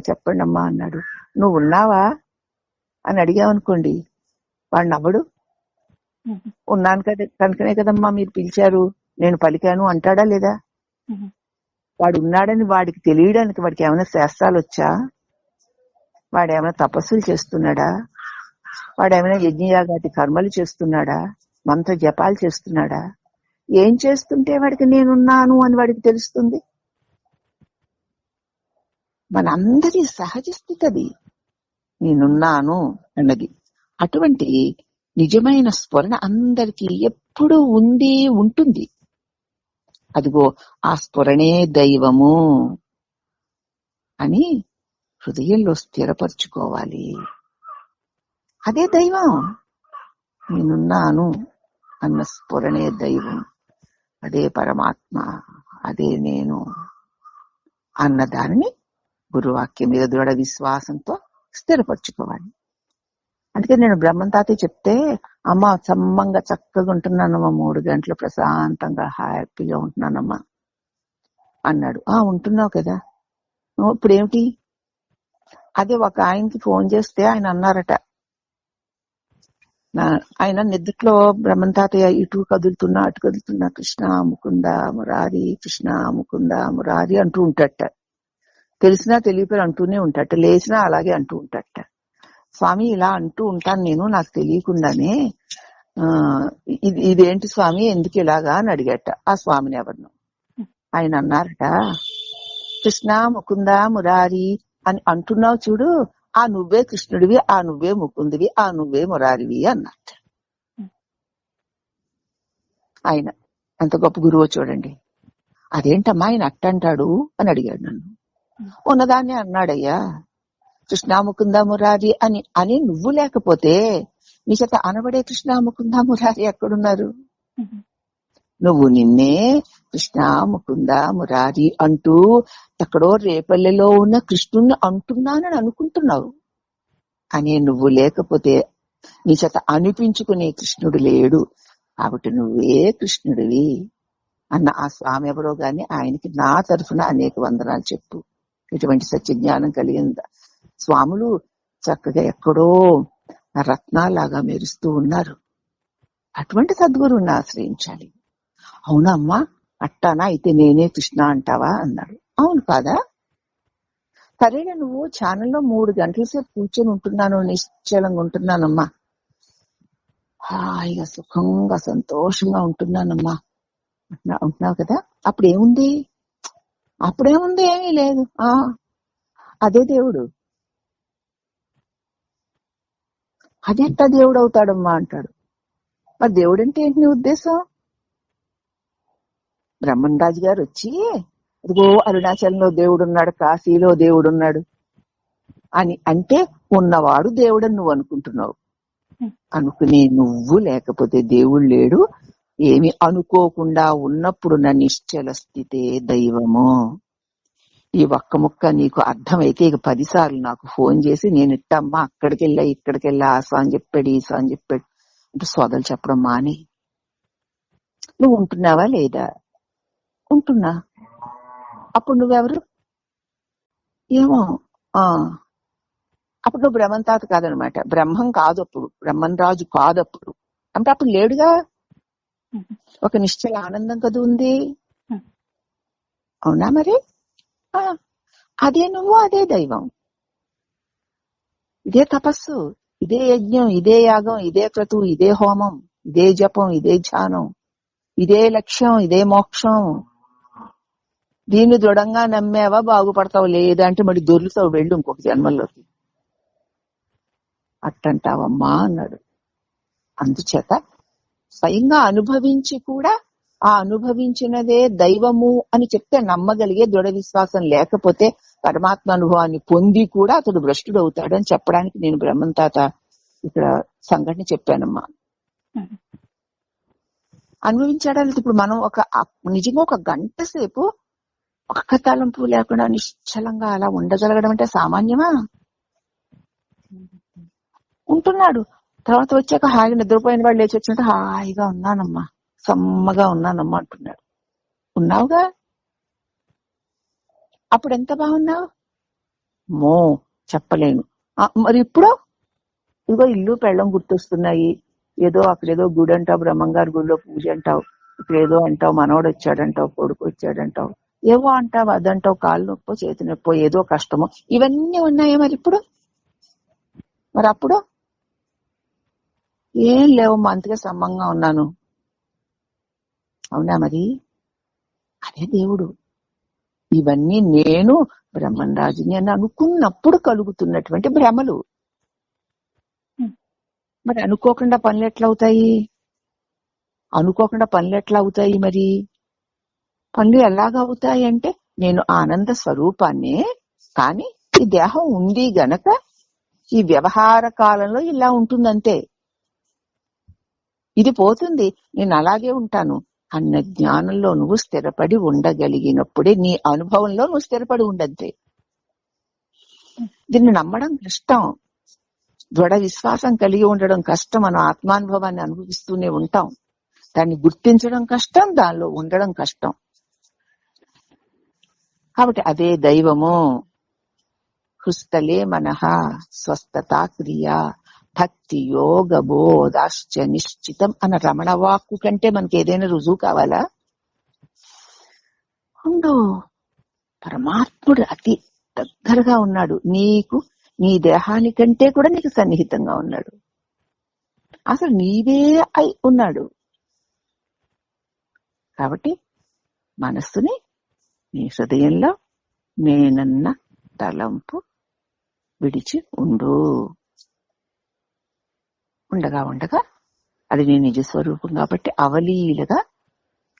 చెప్పండి అమ్మా అన్నాడు. నువ్వు ఉన్నావా అని అడిగామనుకోండి, వాడు నవ్వడు. ఉన్నాను కదా, కనుకనే కదమ్మా మీరు పిలిచారు, నేను పలికాను అంటాడా లేదా? వాడు ఉన్నాడని వాడికి తెలియడానికి వాడికి ఏమైనా శాస్త్రాలు వచ్చా? వాడేమైనా తపస్సులు చేస్తున్నాడా? వాడేమైనా యజ్ఞయాగాది కర్మలు చేస్తున్నాడా? మంత్ర జపాలు చేస్తున్నాడా? ఏం చేస్తుంటే వాడికి నేనున్నాను అని వాడికి తెలుస్తుంది? మనందరి సహజ స్థితి అది, నేనున్నాను అన్నది. అటువంటి నిజమైన స్ఫురణ అందరికీ ఎప్పుడూ ఉంది, ఉంటుంది. అదిగో ఆ స్ఫురణే దైవము అని హృదయంలో స్థిరపరచుకోవాలి. అదే దైవం. నేనున్నాను అన్న స్ఫురణే దైవం, అదే పరమాత్మ, అదే నేను అన్న దానిని గురువాక్యం మీద దృఢ విశ్వాసంతో స్థిరపరచుకోవాలి. అందుకే నేను బ్రహ్మం తాతయ్య చెప్తే, అమ్మ సమ్మంగా చక్కగా ఉంటున్నానమ్మా, 3 గంటలు ప్రశాంతంగా హ్యాపీగా ఉంటున్నానమ్మా అన్నాడు. ఉంటున్నావు కదా, ఇప్పుడేమిటి? అదే ఒక ఆయనకి ఫోన్ చేస్తే ఆయన అన్నారట, ఆయన నిద్రలో బ్రహ్మం తాతయ్య ఇటు కదులుతున్నా అటు కదులుతున్నా, కృష్ణ ముకుంద మురారి, కృష్ణ ముకుంద మురారి అంటూ ఉంటాట. తెలిసినా తెలియపోయి అంటూనే ఉంటాట, లేచినా అలాగే అంటూ ఉంటాట. స్వామి ఇలా అంటూ ఉంటాను నేను, నాకు తెలియకుండానే. ఇదేంటి స్వామి, ఎందుకు ఇలాగా అని అడిగట ఆ స్వామిని ఎవరిను. ఆయన అన్నారట, కృష్ణ ముకుంద మురారి అని అంటున్నావు చూడు, ఆ నువ్వే కృష్ణుడివి, ఆ నువ్వే ముకుందివి, ఆ నువ్వే మురారివి అన్నట్టు. ఆయన ఎంత గొప్ప గురువు చూడండి. అదేంటమ్మా ఆయన అట్టంటాడు అని అడిగాడు నన్ను. ఉన్నదాన్ని అన్నాడయ్యా, కృష్ణా ముకుంద మురారి అని అని నువ్వు లేకపోతే నీ చేత అనబడే కృష్ణా ముకుంద మురారి ఎక్కడున్నారు? నువ్వు నిన్నే కృష్ణా ముకుంద మురారి అంటూ ఎక్కడో రేపల్లెలో ఉన్న కృష్ణుణ్ణి అంటున్నానని అనుకుంటున్నావు. అని నువ్వు లేకపోతే నీ చేత అనిపించుకునే కృష్ణుడు లేడు, కాబట్టి నువ్వే కృష్ణుడివి అన్న ఆ స్వామి ఎవరో గాని ఆయనకి నా తరఫున అనేక వందనాలు చెప్పు. ఇటువంటి సత్యజ్ఞానం కలిగిన స్వాములు చక్కగా ఎక్కడో రత్నాలాగా మెరుస్తూ ఉన్నారు. అటువంటి సద్గురువుని ఆశ్రయించాలి. అవునమ్మా అట్టానా, అయితే నేనే కృష్ణ అంటావా అన్నాడు. అవును కాదా? సరేనా, నువ్వు ఛానల్లో 3 గంటల సేపు కూర్చొని ఉంటున్నాను, నిశ్చలంగా ఉంటున్నానమ్మా, హాయిగా సుఖంగా సంతోషంగా ఉంటున్నానమ్మా ఉంటున్నావు కదా, అప్పుడేముంది? అప్పుడేముంది, ఏమీ లేదు. అదే దేవుడు. అదెట్టా దేవుడు అవుతాడమ్మా అంటాడు. మరి దేవుడు అంటే ఏంటి నీ ఉద్దేశం? బ్రహ్మన్ రాజు గారు వచ్చి ఇదిగో అరుణాచలంలో దేవుడున్నాడు, కాశీలో దేవుడున్నాడు అని అంటే ఉన్నవాడు దేవుడని నువ్వు అనుకుంటున్నావు. అనుకునే నువ్వు లేకపోతే దేవుడు లేడు. ఏమి అనుకోకుండా ఉన్నప్పుడు నిశ్చల స్థితే దైవము. ఈ ఒక్క ముక్క నీకు అర్థమైతే ఇక 10 సార్లు నాకు ఫోన్ చేసి నేను ఇట్టమ్మా అక్కడికి వెళ్ళా ఇక్కడికి వెళ్ళా, ఆ స్వామి చెప్పాడు ఈ స్వామి చెప్పాడు అంటే సోదలు చెప్పడం మాని. నువ్వు ఉంటున్నావా లేదా? ఉంటున్నా. అప్పుడు నువ్వెవరు? ఏమో. అప్పుడు నువ్వు బ్రహ్మన్ తాత కాదనమాట, బ్రహ్మం కాదు అప్పుడు, బ్రహ్మన్ రాజు కాదు అప్పుడు. అంటే అప్పుడు లేడుగా, ఒక నిశ్చల ఆనందం కదా ఉంది. అవునా మరి? అదే నువ్వు, అదే దైవం, ఇదే తపస్సు, ఇదే యజ్ఞం, ఇదే యాగం, ఇదే క్రతువు, ఇదే హోమం, ఇదే జపం, ఇదే ధ్యానం, ఇదే లక్ష్యం, ఇదే మోక్షం. దీన్ని దృఢంగా నమ్మావా బాగుపడతావు, లేదంటే మరి దొర్లుతావు, వెళ్ళు ఇంకొక జన్మల్లోకి అట్టంటావమ్మా అన్నాడు. అందుచేత స్వయంగా అనుభవించి కూడా ఆ అనుభవించినదే దైవము అని చెప్తే నమ్మగలిగే దృఢ విశ్వాసం లేకపోతే పరమాత్మ అనుభవాన్ని పొంది కూడా అతడు భ్రష్టుడు అవుతాడని చెప్పడానికి నేను బ్రహ్మన్ తాత ఇక్కడ సంఘటన చెప్పానమ్మా. అనుభవించాడని ఇప్పుడు మనం నిజంగా ఒక గంట సేపు ఒక్క తలంపు లేకుండా నిశ్చలంగా అలా ఉండగలగడం అంటే సామాన్యమా? ఉంటున్నాడు. తర్వాత వచ్చాక హాయిగా నిద్రపోయిన వాళ్ళు లేచి వచ్చినట్టు హాయిగా ఉన్నానమ్మా, సమ్మగా ఉన్నానమ్మా అంటున్నాడు. ఉన్నావుగా, అప్పుడు ఎంత బాగున్నావు మో చెప్పలేను. మరి ఇప్పుడు ఇదిగో ఇల్లు పెళ్ళం గుర్తొస్తున్నాయి. ఏదో అక్కడేదో గుడి అంటావు, బ్రహ్మంగారి గుడిలో పూజ అంటావు, ఇక్కడేదో అంటావు, మనోడు వచ్చాడంటావు, కొడుకు వచ్చాడంటావు, ఏవో అంటావు, అదంటావు, కాళ్ళు నొప్పో చేతి నొప్పో ఏదో కష్టమో, ఇవన్నీ ఉన్నాయా మరి ఇప్పుడు? మరి అప్పుడు ఏం లేవు, మంచిగా సమ్మంగా ఉన్నాను. అవునా మరి? అదే దేవుడు. ఇవన్నీ నేను బ్రహ్మన్ రాజుని అని అనుకున్నప్పుడు కలుగుతున్నటువంటి భ్రమలు. మరి అనుకోకుండా పనులు ఎట్లా అవుతాయి? మరి పనులు ఎలాగా అవుతాయి అంటే, నేను ఆనంద స్వరూపాన్నే, కానీ ఈ దేహం ఉంది గనక ఈ వ్యవహార కాలంలో ఇలా ఉంటుందంతే. ఇది పోతుంది, నేను అలాగే ఉంటాను అన్న జ్ఞానంలో నువ్వు స్థిరపడి ఉండగలిగినప్పుడే నీ అనుభవంలో నువ్వు స్థిరపడి ఉండద్దే. దీన్ని నమ్మడం కష్టం, దృఢ విశ్వాసం కలిగి ఉండడం కష్టం. మనం ఆత్మానుభవాన్ని అనుభవిస్తూనే ఉంటాం, దాన్ని గుర్తించడం కష్టం, దానిలో ఉండడం కష్టం. కాబట్టి అదే దైవము. హృస్థలే మనః స్వస్థతా క్రియ భక్తి యోగ బోధాశ్చ నిశ్చితం అన్న రమణ వాక్కు కంటే మనకి ఏదైనా రుజువు కావాలా? ఉండు. పరమాత్ముడు అతి దగ్గరగా ఉన్నాడు నీకు, నీ దేహానికంటే కూడా నీకు సన్నిహితంగా ఉన్నాడు. అసలు నీవే అయి ఉన్నాడు. కాబట్టి మనస్సుని నీ హృదయంలో నేనన్న తలంపు విడిచి ఉండు. ఉండగా ఉండగా అది నీ నిజ స్వరూపం కాబట్టి అవలీలగా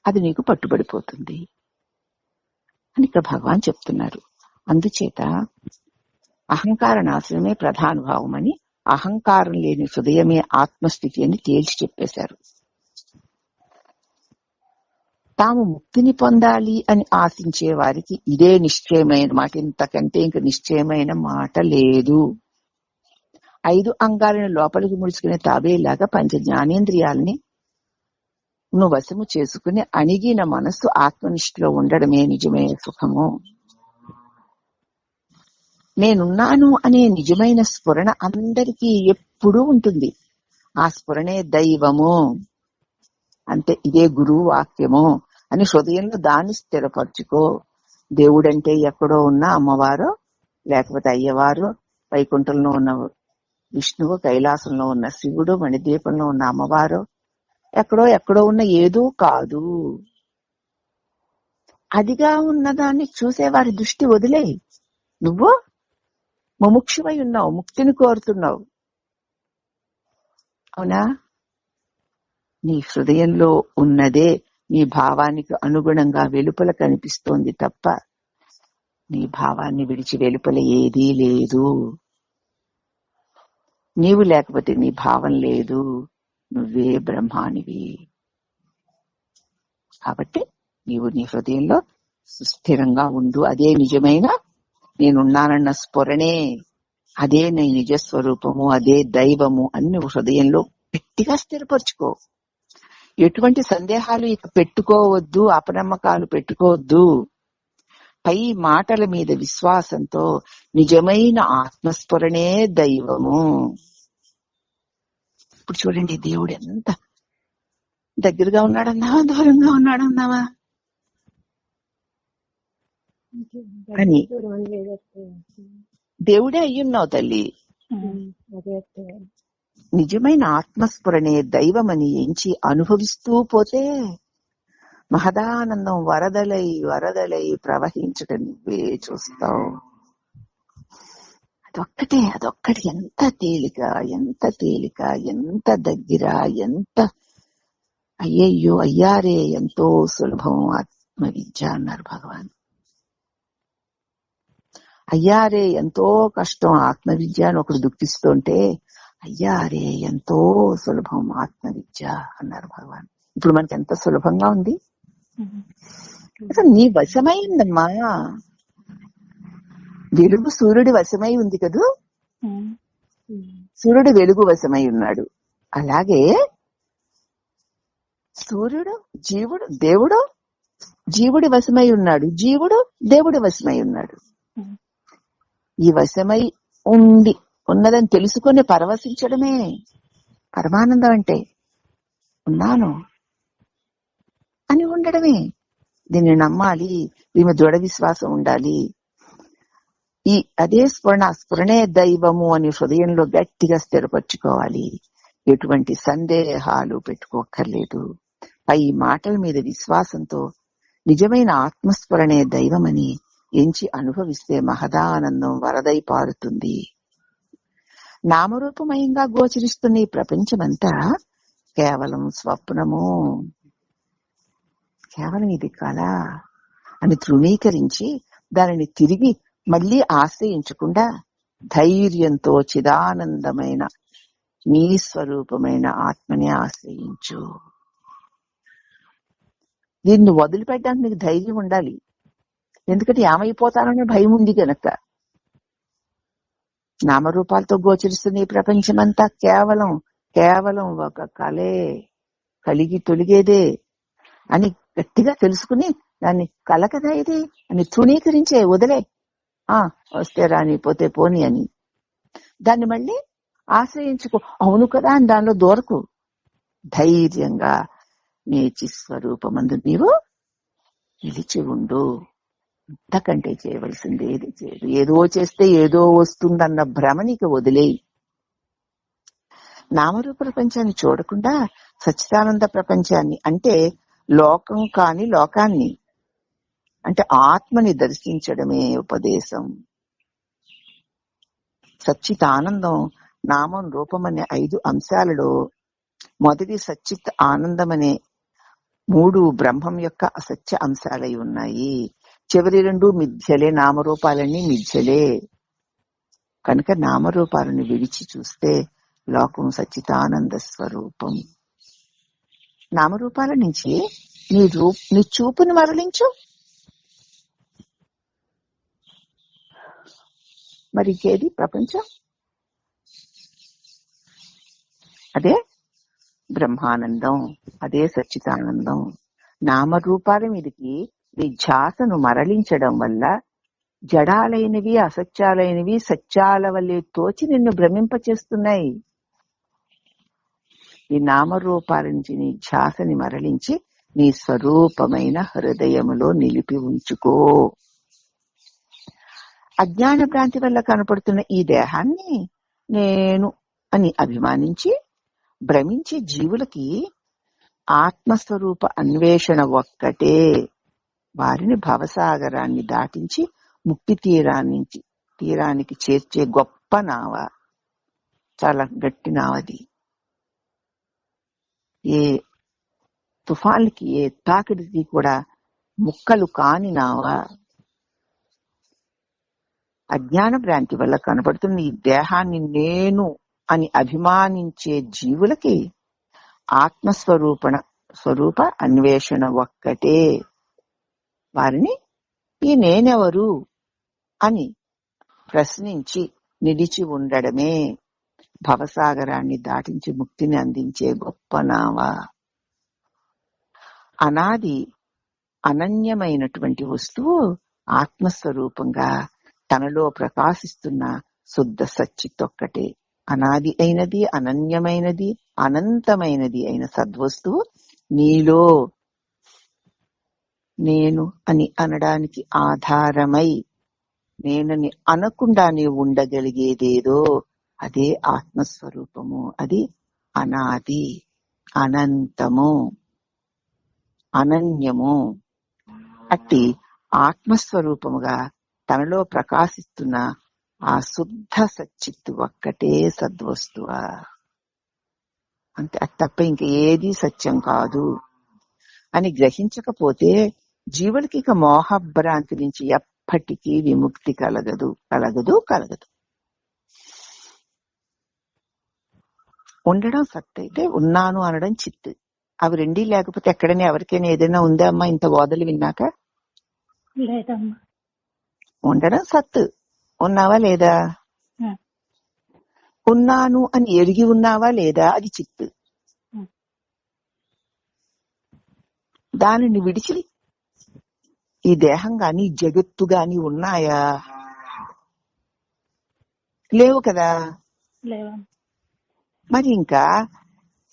అది నీకు పట్టుబడిపోతుంది. అని ఇక్కడ భగవాన్ చెప్తున్నారు. అందుచేత అహంకార నాశనమే ప్రధానుభావం అని, అహంకారం లేని హృదయమే ఆత్మస్థితి అని తేల్చి చెప్పేశారు. తాము ముక్తిని పొందాలి అని ఆశించే వారికి ఇదే నిశ్చయమైన మాట, ఇంతకంటే ఇంక నిశ్చయమైన మాట లేదు. 5 అంగాలను లోపలికి ముడుచుకునే తాబేలాగా పంచ జ్ఞానేంద్రియాలని నువ్వు వశము చేసుకుని అణిగిన మనస్సు ఆత్మనిష్ఠలో ఉండడమే నిజమైన సుఖము. నేనున్నాను అనే నిజమైన స్ఫురణ అందరికీ ఎప్పుడూ ఉంటుంది. ఆ స్ఫురణే దైవము, అంటే ఇదే గురువు వాక్యము అని హృదయంలో దాన్ని స్థిరపరచుకో. దేవుడంటే ఎక్కడో ఉన్న అమ్మవారు, లేకపోతే అయ్యవారు, వైకుంఠంలో ఉన్న విష్ణువు, కైలాసంలో ఉన్న శివుడు, మణిద్వీపంలో ఉన్న అమ్మవారు, ఎక్కడో ఉన్న ఏదో కాదు. అదిగా ఉన్నదాన్ని చూసేవారి దృష్టి వదిలే. నువ్వు ముముక్షువై ఉన్నావు, ముక్తిని కోరుతున్నావు. అవునా? నీ హృదయంలో ఉన్నదే నీ భావానికి అనుగుణంగా వెలుపల కనిపిస్తోంది తప్ప నీ భావాన్ని విడిచి వెలుపల ఏదీ లేదు. నీవు లేకపోతే నీ భావం లేదు, నువ్వే బ్రహ్మానివి. కాబట్టి నీవు నీ హృదయంలో సుస్థిరంగా ఉండు. అదే నిజమైన నేనున్నానన్న స్ఫురణే, అదే నీ నిజస్వరూపము, అదే దైవము అని నువ్వు హృదయంలో గట్టిగా స్థిరపరచుకో. ఎటువంటి సందేహాలు ఇక పెట్టుకోవద్దు, అపనమ్మకాలు పెట్టుకోవద్దు. పై మాటల మీద విశ్వాసంతో నిజమైన ఆత్మస్ఫురణే దైవము. ఇప్పుడు చూడండి, దేవుడు ఎంత దగ్గరగా ఉన్నాడన్నావా, దూరంగా ఉన్నాడన్నావా అని. దేవుడే అయ్యున్నావు తల్లి. నిజమైన ఆత్మస్ఫురణే దైవమని ఎంచి అనుభవిస్తూ పోతే మహదానందం వరదలై ప్రవహించడం నువ్వే చూస్తావు. అదొక్కటి ఎంత తేలిక, ఎంత దగ్గర, ఎంత అయ్యయ్యో అయ్యారే ఎంతో సులభం ఆత్మ విద్య అన్నారు భగవాన్. అయ్యారే ఎంతో కష్టం ఆత్మ విద్య అని ఒకడు దుఃఖిస్తుంటే, అయ్యారే ఎంతో సులభం ఆత్మ విద్య అన్నారు భగవాన్. ఇప్పుడు మనకి ఎంత సులభంగా ఉంది. అసలు నీ వశమైందమ్మా. వెలుగు సూర్యుడి వశమై ఉంది కదూ, సూర్యుడు వెలుగు వశమై ఉన్నాడు. అలాగే సూర్యుడు దేవుడు జీవుడి వశమై ఉన్నాడు, జీవుడు దేవుడి వశమై ఉన్నాడు. ఈ వశమై ఉన్నదని తెలుసుకొని పరవశించడమే పరమానందం. అంటే ఉన్నాను అని ఉండడమే. దీన్ని నమ్మాలి, దీని దృఢ విశ్వాసం ఉండాలి. అదే స్ఫురణే దైవము అని హృదయంలో గట్టిగా స్థిరపరచుకోవాలి. ఎటువంటి సందేహాలు పెట్టుకోక్కర్లేదు. పై మాటల మీద విశ్వాసంతో నిజమైన ఆత్మస్ఫురణే దైవమని ఎంచి అనుభవిస్తే మహదానందం వరదై పారుతుంది. నామరూపమయంగా గోచరిస్తున్న ఈ ప్రపంచమంతా కేవలం స్వప్నము, కేవలం ఇది కళ అని తృణీకరించి దానిని తిరిగి మళ్లీ ఆశ్రయించకుండా ధైర్యంతో చిదానందమైన నీ స్వరూపమైన ఆత్మని ఆశ్రయించు. దీన్ని వదిలిపెట్టడానికి నీకు ధైర్యం ఉండాలి. ఎందుకంటే ఏమైపోతాననే భయం ఉంది కనుక. నామరూపాలతో గోచరిస్తున్న ఈ ప్రపంచమంతా కేవలం ఒక కలే, కలిగి తొలిగేదే అని గట్టిగా తెలుసుకుని దాన్ని కల కదా ఇది అని తృణీకరించే వదిలే. వస్తే రాని, పోతే పోని అని దాన్ని మళ్ళీ ఆశ్రయించుకో. అవును కదా అని దానిలో దూరకు. ధైర్యంగా నీ చిస్వరూపమందు నీవు నిలిచి ఉండు. అంతకంటే చేయవలసింది ఏది చేయదు. ఏదో చేస్తే ఏదో వస్తుందన్న భ్రమ నీకు వదిలేయి. నామరూప ప్రపంచాన్ని చూడకుండా సచ్చిదానంద ప్రపంచాన్ని, అంటే లోకం కాని లోకాన్ని, అంటే ఆత్మని దర్శించడమే ఉపదేశం. సచ్చిదానందం నామం రూపం అనే 5 అంశాలలో మొదటి సచ్చిత్ ఆనందం అనే 3 బ్రహ్మం యొక్క అసత్య అంశాలై ఉన్నాయి. చివరి రెండు మిథ్యలే, నామరూపాలన్నీ మిథ్యలే. కనుక నామరూపాలను విడిచి చూస్తే లోకం సచ్చిదానంద స్వరూపం. నామరూపాల నుంచి నీ చూపును మరలించు. మరి ఇంకేది ప్రపంచం? అదే బ్రహ్మానందం, అదే సచ్చిదానందం. నామరూపాల మీదకి నీ ధ్యాసను మరలించడం వల్ల జడాలైనవి అసత్యాలైనవి సత్యాల వల్లే తోచి నిన్ను భ్రమింపచేస్తున్నాయి. ఈ నామరూపాల నుంచి నీ ధ్యాసని మరలించి నీ స్వరూపమైన హృదయములో నిలిపి ఉంచుకో. అజ్ఞాన భ్రాంతి వల్ల కనపడుతున్న ఈ దేహాన్ని నేను అని అభిమానించి భ్రమించే జీవులకి ఆత్మస్వరూప అన్వేషణ ఒక్కటే వారిని భవసాగరాన్ని దాటించి ముక్తి తీరానికి చేర్చే గొప్ప నావ. చాలా గట్టి నావది. ఏ తుఫాన్లకి, ఏ తాకిడికి కూడా ముక్కలు కాని నావ. అజ్ఞాన భ్రాంతి వల్ల కనబడుతున్న ఈ దేహాన్ని అని అభిమానించే జీవులకి ఆత్మస్వరూప అన్వేషణ ఒక్కటే వారిని ఈ నేనెవరు అని ప్రశ్నించి నిలిచి ఉండడమే భవసాగరాన్ని దాటించి ముక్తిని అందించే గొప్ప నావ. అనాది అనన్యమైనటువంటి వస్తువు ఆత్మస్వరూపంగా తనలో ప్రకాశిస్తున్న శుద్ధ సచ్చిత్తొక్కటే. అనాది అయినది, అనన్యమైనది, అనంతమైనది అయిన సద్వస్తువు నీలో నేను అని అనడానికి ఆధారమై నేనని అనకుండా నీవు ఉండగలిగేదేదో అదే ఆత్మస్వరూపము. అది అనాది, అనంతము, అనన్యము. అట్టి ఆత్మస్వరూపముగా తనలో ప్రకాశిస్తున్న ఆ శుద్ధ సచ్చిత్తు ఒక్కటే సద్వస్తువా. అంతే, అది తప్ప ఇంక ఏది సత్యం కాదు అని గ్రహించకపోతే జీవులకి ఇక మోహభ్రాంతి నుంచి ఎప్పటికీ విముక్తి కలగదు. ఉండడం సత్ అయితే, ఉన్నాను అనడం చిత్తు. అవి రెండీ లేకపోతే ఎక్కడైనా ఎవరికైనా ఏదైనా ఉందా అమ్మా ఇంత బోధలు విన్నాక? లేదమ్మా. ఉండడం సత్తు. ఉన్నావా లేదా? ఉన్నాను అని ఎరిగి ఉన్నావా లేదా? అది చిత్తు. దానిని విడిచి ఈ దేహం గాని జగత్తు గాని ఉన్నాయా? లేవు కదా. మరి ఇంకా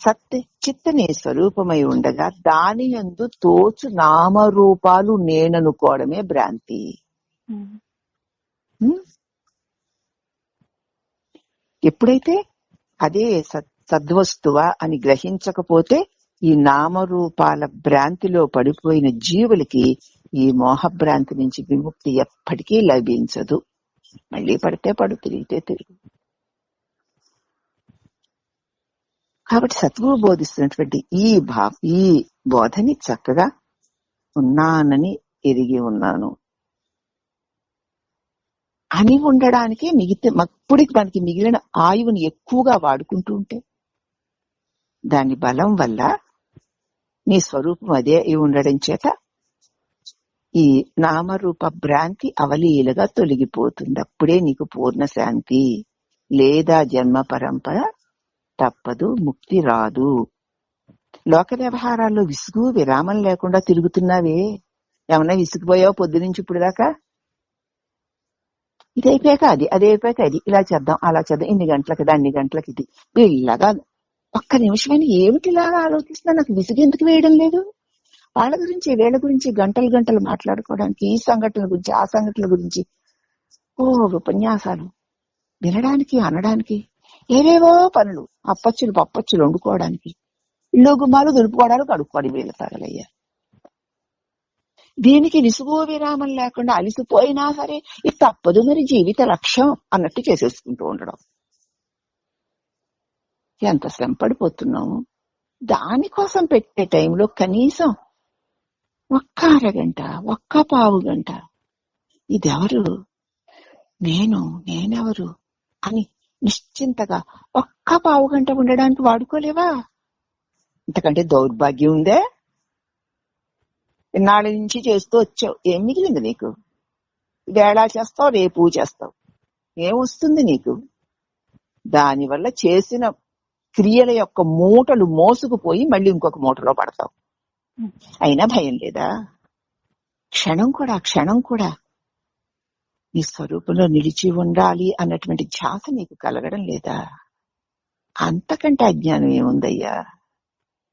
సత్ చిత్తనే స్వరూపమై ఉండగా దాని యందు తోచు నామరూపాలు నేననుకోవడమే భ్రాంతి. ఎప్పుడైతే అదే సద్వస్తువా అని గ్రహించకపోతే ఈ నామరూపాల భ్రాంతిలో పడిపోయిన జీవులకి ఈ మోహభ్రాంతి నుంచి విముక్తి ఎప్పటికీ లభించదు. మళ్ళీ పడితే పడు, తిరిగితే తిరుగు. కాబట్టి సద్గురు బోధిస్తున్నటువంటి ఈ బోధని చక్కగా ఉన్నానని ఎరిగి ఉన్నాను అని ఉండడానికి అప్పటికి మనకి మిగిలిన ఆయువుని ఎక్కువగా వాడుకుంటూ ఉంటే దాని బలం వల్ల నీ స్వరూపం అదే అయి ఉండడం చేత ఈ నామరూప భ్రాంతి అవలీలగా తొలగిపోతుంది. అప్పుడే నీకు పూర్ణ శాంతి. లేదా జన్మ పరంపర తప్పదు, ముక్తి రాదు. లోక వ్యవహారాల్లో విసుగు విరామం లేకుండా తిరుగుతున్నావే, ఏమన్నా విసిగిపోయావు పొద్దునుంచి ఇప్పుడు దాకా? ఇది అయిపోయాక అది, అది అయిపోయాక అది, ఇలా చేద్దాం అలా చేద్దాం, ఇన్ని గంటలకి అన్ని గంటలకి ఇది, ఇలాగా ఒక్క నిమిషమైన ఏమిటి ఇలాగా ఆలోచిస్తున్నా? నాకు విసుగు ఎందుకు వేయడం లేదు? వాళ్ళ గురించి వీళ్ళ గురించి గంటలు గంటలు మాట్లాడుకోవడానికి, ఈ సంఘటనల గురించి ఆ సంఘటనల గురించి ఉపన్యాసాలు వినడానికి, అనడానికి, ఏవేవో పనులు, అప్పచ్చులు పప్పచ్చులు వండుకోవడానికి, ఇల్లు గుమ్మాలు దులుపుకోవడానికి, అడుక్కోవడం వీళ్ళ తగలయ్యా. దీనికి విసుగు విరామం లేకుండా అలిసిపోయినా సరే ఇది తప్పదు, మరి జీవిత లక్ష్యం అన్నట్టు చేసేసుకుంటూ ఉండడం. ఎంత శ్రమ పడిపోతున్నాము. దానికోసం పెట్టే టైంలో కనీసం ఒక్క అరగంట, ఒక్క పావు గంట ఇదెవరు, నేనెవరు అని నిశ్చింతగా ఒక్క పావు గంట ఉండడానికి వాడుకోలేవా? ఇంతకంటే దౌర్భాగ్యం ఉందే? ఇన్నాళ్ళ నుంచి చేస్తూ వచ్చావు, ఏం మిగిలింది నీకు? వేళ చేస్తావు, రేపు చేస్తావు, ఏమొస్తుంది నీకు? దానివల్ల చేసిన క్రియల యొక్క మూటలు మోసుకుపోయి మళ్ళీ ఇంకొక మూటలో పడతావు. అయినా భయం లేదా? క్షణం కూడా నీ స్వరూపంలో నిలిచి ఉండాలి అన్నటువంటి ధ్యాస నీకు కలగడం లేదా? అంతకంటే అజ్ఞానం ఏముందయ్యా?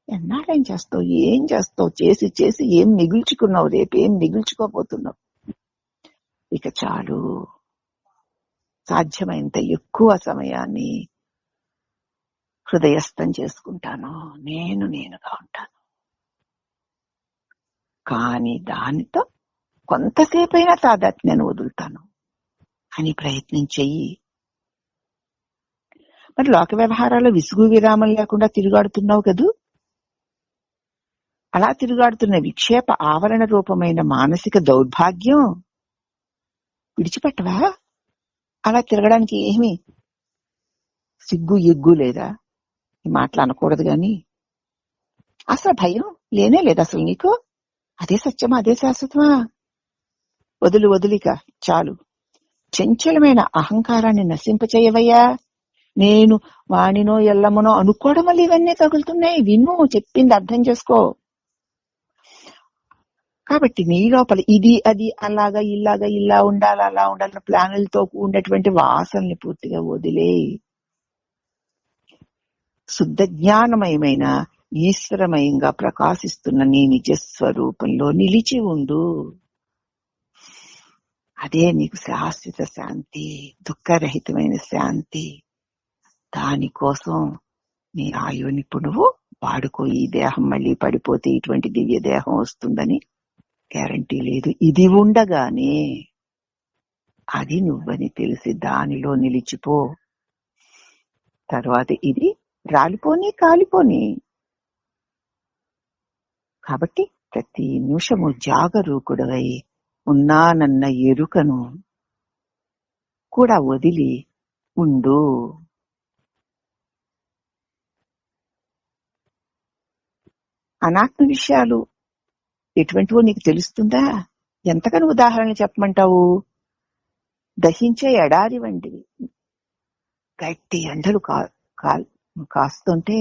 ఎన్నాళ్ళేం చేస్తావు, ఏం చేస్తావు? చేసి చేసి ఏం మిగుల్చుకున్నావు? రేపేం మిగుల్చుకోబోతున్నావు? ఇక చాలు. సాధ్యమైనంత ఎక్కువ సమయాన్ని హృదయస్థం చేసుకుంటాను, నేనుగా ఉంటాను. కానీ దానితో కొంతసేపైనా తాదాత్మ్యాన్ని వదులుతాను అని ప్రయత్నం చెయ్యి. మరి లోక వ్యవహారాల్లో విసుగు విరామం లేకుండా తిరుగాడుతున్నావు కదూ? అలా తిరుగాడుతున్న విక్షేప ఆవరణ రూపమైన మానసిక దౌర్భాగ్యం విడిచిపెట్టవా? అలా తిరగడానికి ఏమీ సిగ్గు ఎగ్గు లేదా? ఈ మాటలు అనకూడదు గాని అసలు భయం లేనే లేదు అసలు నీకు. అదే సత్యమా, అదే శాశ్వతమా? వదులిక చాలు. చంచలమైన అహంకారాన్ని నశింపచేయవయ్యా. నేను వాణినో ఎల్లమ్మనో అనుకోవడం వల్ల ఇవన్నీ తగులుతున్నాయి. విను, చెప్పింది అర్థం చేసుకో. కాబట్టి నీ లోపల ఇది అది అలాగా ఇలాగా ఇలా ఉండాలి అలా ఉండాలన్న ప్లానులతో ఉండేటువంటి వాసనల్ని పూర్తిగా వదిలే శుద్ధ జ్ఞానమయమైన ఈశ్వరమయంగా ప్రకాశిస్తున్న నీ నిజస్వరూపంలో నిలిచి ఉండు. అదే నీకు శాశ్వత శాంతి, దుఃఖరహితమైన శాంతి. దానికోసం నీ ఆయువుని ఇప్పుడు నువ్వు వాడుకో. ఈ దేహం మళ్ళీ పడిపోతే ఇటువంటి దివ్య దేహం వస్తుందని గ్యారంటీ లేదు. ఇది ఉండగానే అది నువ్వని తెలిసి దానిలో నిలిచిపో. తర్వాత ఇది రాలిపోని కాలిపోని. కాబట్టి ప్రతి నిమిషము జాగరూకుడవై ఉన్నానన్న ఎరుకను కూడా వదిలి ఉండు. అనాత్మ విషయాలు ఎటువంటివో నీకు తెలుస్తుందా? ఎంతకని ఉదాహరణ చెప్పమంటావు? దహించే ఎడారి వంటివి. గట్టి ఎండలు కాస్తుంటే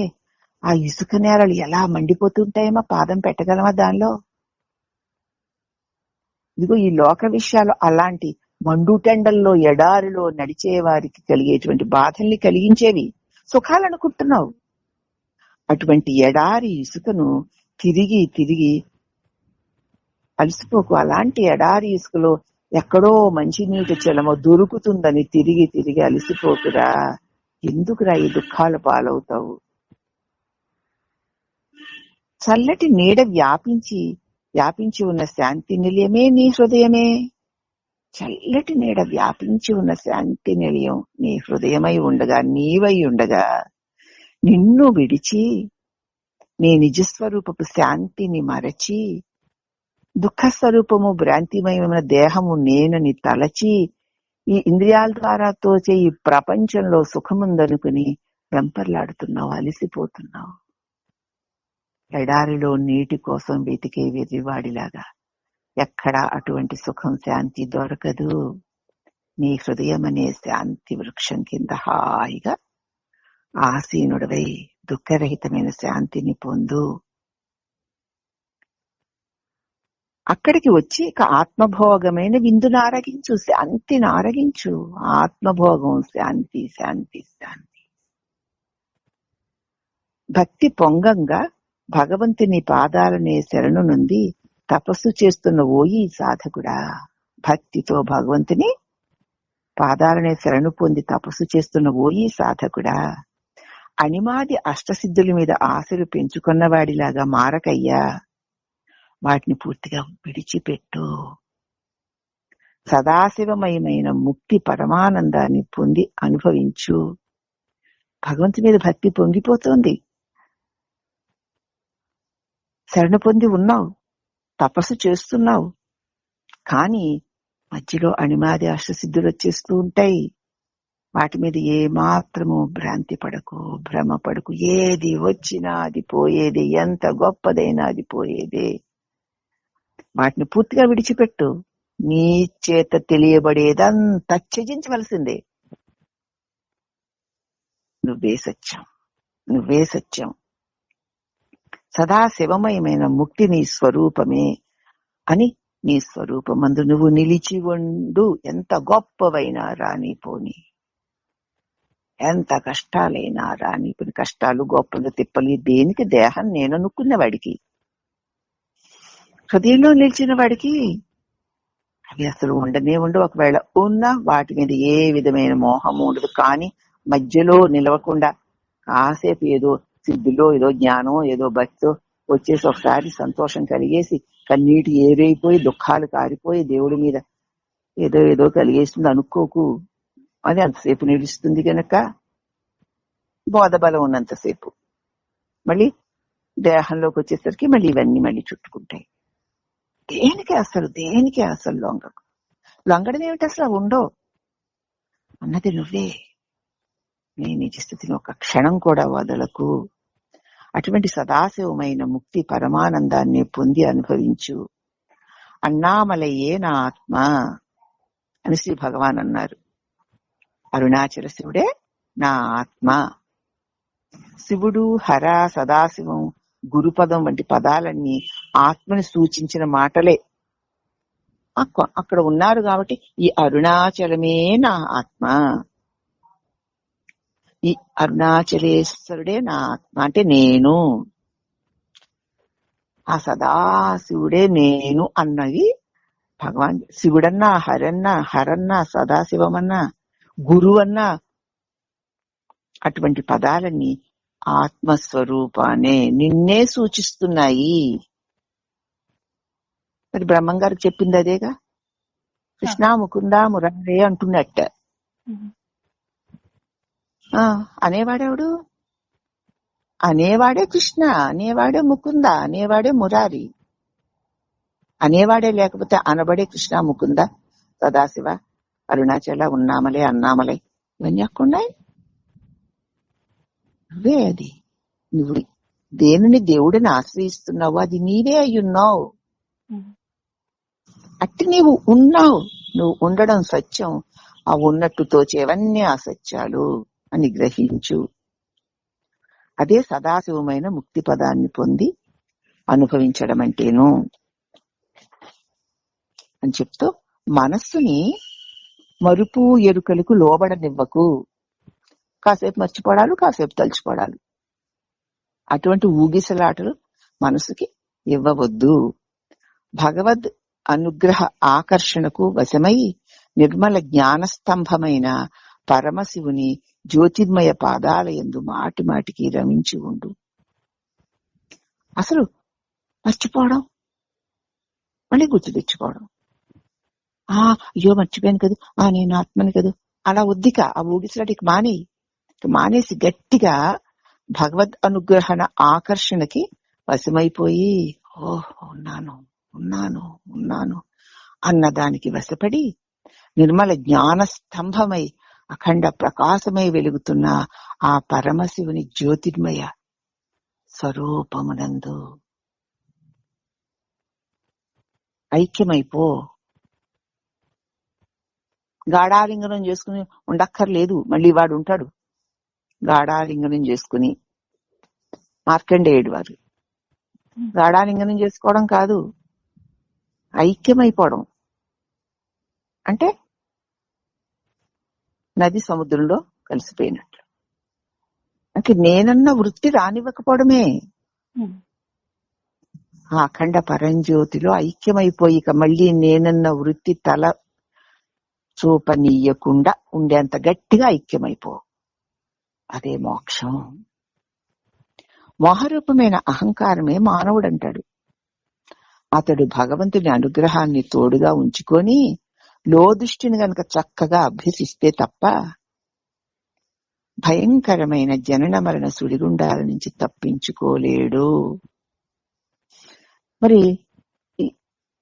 ఆ ఇసుక నేలలు ఎలా మండిపోతుంటాయేమో, పాదం పెట్టగలమా దానిలో? ఇదిగో ఈ లోక విషయాలు అలాంటి మండుటెండల్లో ఎడారిలో నడిచే వారికి కలిగేటువంటి బాధల్ని కలిగించేవి. సుఖాలనుకుంటున్నావు. అటువంటి ఎడారి ఇసుకను తిరిగి తిరిగి అలసిపోకు. అలాంటి ఎడారి ఇసుకలో ఎక్కడో మంచినీటి చెలమో దొరుకుతుందని తిరిగి తిరిగి అలసిపోకురా. ఎందుకురా ఈ దుఃఖాల పాలవుతావు? చల్లటి నీడ వ్యాపించి ఉన్న శాంతి నిలయమే నీ హృదయమే. చల్లటి నీడ వ్యాపించి ఉన్న శాంతి నిలయం నీ హృదయమై ఉండగా, నీవై ఉండగా, నిన్ను విడిచి నీ నిజస్వరూపపు శాంతిని మరచి దుఃఖ స్వరూపము భ్రాంతిమయమైన దేహము నేనని తలచి ఈ ఇంద్రియాల ద్వారా తోచే ఈ ప్రపంచంలో సుఖముందనుకుని వెంపర్లాడుతున్నావు, అలిసిపోతున్నావు. ఎడారిలో నీటి కోసం వెతికే వెర్రివాడిలాగా ఎక్కడా అటువంటి సుఖం శాంతి దొరకదు. నీ హృదయం అనే శాంతి వృక్షం కింద హాయిగా ఆసీనుడవై దుఃఖరహితమైన శాంతిని పొందు. అక్కడికి వచ్చి ఇక ఆత్మభోగమైన విందును ఆరగించు, శాంతిని ఆరగించు. ఆత్మభోగం శాంతి, శాంతి, శాంతి. భక్తి పొంగంగా భగవంతుని పాదాలనే శరణు నుండి తపస్సు చేస్తున్న ఓయి సాధకుడా. భక్తితో భగవంతుని పాదాలనే శరణు పొంది తపస్సు చేస్తున్న ఓయి సాధకుడా. అనిమాది అష్టసిద్ధుల మీద ఆశలు పెంచుకున్నవాడిలాగా మారకయ్యా. వాటిని పూర్తిగా విడిచిపెట్టు. సదాశివమయమైన ముక్తి పరమానందాన్ని పొంది అనుభవించు. భగవంతుని మీద భక్తి పొంగిపోతోంది. శరణు పొంది ఉన్నావు, తపస్సు చేస్తున్నావు, కానీ మధ్యలో అణిమాది అష్టసిద్ధులు వచ్చేస్తూ ఉంటాయి. వాటి మీద ఏ మాత్రము భ్రాంతి పడకు, భ్రమ పడకు. ఏది వచ్చినా అది పోయేదే, ఎంత గొప్పదైనా అది పోయేదే. వాటిని పూర్తిగా విడిచిపెట్టు. నీ చేత తెలియబడేదంతా త్యజించవలసిందే. నువ్వే సత్యం, నువ్వే సత్యం. సదా శివమయమైన ముక్తి నీ స్వరూపమే అని నీ స్వరూపమందు నువ్వు నిలిచి ఉండు. ఎంత గొప్పవైనా రాని పోని, ఎంత కష్టాలైనా రాని పోని. కష్టాలు, గొప్పలు, తిప్పలు దేనికి? దేహం నేననుకున్న వాడికి, హృదయంలో నిలిచిన వాడికి అవి అసలు ఉండనే ఉండవు. ఒకవేళ ఉన్నా వాటి మీద ఏ విధమైన మోహము ఉండదు. కానీ మధ్యలో నిలవకుండా కాసేపు ఏదో సిద్ధిలో, ఏదో జ్ఞానం, ఏదో భక్తితో వచ్చేసి ఒకసారి సంతోషం కలిగేసి కన్నీటి ఏరైపోయి దుఃఖాలు కారిపోయి దేవుడి మీద ఏదో ఏదో కలిగేస్తుంది అనుకోకు. అది అంతసేపు నిలుస్తుంది గనక బోధబలం ఉన్నంతసేపు. మళ్ళీ దేహంలోకి వచ్చేసరికి మళ్ళీ ఇవన్నీ మళ్ళీ చుట్టుకుంటాయి. దేనికి అసలు లొంగకు. లొంగడం ఏమిటి? అసలు ఉండవు అన్నది నువ్వే. నీ నిజ స్థితిని ఒక క్షణం కూడా వదలకు. అటువంటి సదాశివమైన ముక్తి పరమానందాన్ని పొంది అనుభవించు. అన్నామలయే నా ఆత్మ అని శ్రీ భగవాన్ అన్నారు. అరుణాచల శివుడే నా ఆత్మ. శివుడు, హర, సదాశివం, గురుపదం వంటి పదాలన్నీ ఆత్మని సూచించిన మాటలే. అక్కడ ఉన్నారు కాబట్టి ఈ అరుణాచలమే నా ఆత్మ, ఈ అరుణాచలేశ్వరుడే నా ఆత్మ అంటే నేను, ఆ సదాశివుడే నేను అన్నది భగవాన్. శివుడన్నా, హరన్నా, సదాశివమన్నా, గురువన్నా అటువంటి పదాలన్నీ ఆత్మస్వరూపానే, నిన్నే సూచిస్తున్నాయి. మరి బ్రహ్మంగారికి చెప్పింది అదేగా. కృష్ణ, ముకుంద, మురారే అంటున్నట్ట. అనేవాడెవడు? అనేవాడే కృష్ణ, అనేవాడే ముకుంద, అనేవాడే మురారి. అనేవాడే లేకపోతే అనబడే కృష్ణ, ముకుంద, సదాశివ, అరుణాచల, ఉన్నామలే, అన్నామలే ఇవన్నీ అక్కున్నాయి. నువ్వే అది. నువ్వు దేనిని దేవుడిని ఆశ్రయిస్తున్నావు అది నీవే అయ్యున్నావు. అట్టి నీవు ఉన్నావు. నువ్వు ఉండడం సత్యం. ఆ ఉన్నట్టు తోచేవన్నీ అసత్యాలు అని గ్రహించు. అదే సదాశివమైన ముక్తి పదాన్ని పొంది అనుభవించడం అంటేను అని చెప్తూ, మనస్సుని మరుపు ఎరుకలకు లోబడనివ్వకు. కాసేపు మర్చిపోవడాలు, కాసేపు తలుచుకోవడాలు, అటువంటి ఊగిసలాటలు మనసుకి ఇవ్వవద్దు. భగవద్ అనుగ్రహ ఆకర్షణకు వశమై నిర్మల జ్ఞానస్తంభమైన పరమశివుని జ్యోతిర్మయ పాదాల యందు మాటి మాటికి రమించి ఉండు. అసలు మర్చిపోవడం, మళ్ళీ గుర్తు తెచ్చుకోవడం. అయ్యో మర్చిపోయాను కదా, నేను ఆత్మని కదా, అలా వద్దిక. ఆ ఊగిసలాటికి మానేసి గట్టిగా భగవద్ అనుగ్రహణ ఆకర్షణకి వశమైపోయి ఉన్నాను ఉన్నాను ఉన్నాను అన్నదానికి వశపడి నిర్మల జ్ఞాన స్తంభమై అఖండ ప్రకాశమై వెలుగుతున్న ఆ పరమశివుని జ్యోతిర్మయ స్వరూపమునందు ఐక్యమైపో. గాఢాలింగనం చేసుకుని ఉండక్కర్లేదు. మళ్ళీ వాడు ఉంటాడు గాఢాలింగనం చేసుకుని. మార్కండేయుడు వారు గాఢాలింగనం చేసుకోవడం కాదు, ఐక్యమైపోవడం అంటే నది సముద్రంలో కలిసిపోయినట్లు. అంటే నేనన్న వృత్తి రానివ్వకపోవడమే. ఆ అఖండ పరంజ్యోతిలో ఐక్యమైపోయి ఇక మళ్ళీ నేనన్న వృత్తి తల చూపనీయకుండా ఉండేంత గట్టిగా ఐక్యమైపో. అదే మోక్షం. మోహరూపమైన అహంకారమే మానవుడంటాడు. అతడు భగవంతుని అనుగ్రహాన్ని తోడుగా ఉంచుకొని లోదృష్టిని గనక చక్కగా అభ్యసిస్తే తప్ప భయంకరమైన జనన మరణ సుడిగుండాల నుంచి తప్పించుకోలేడు. మరి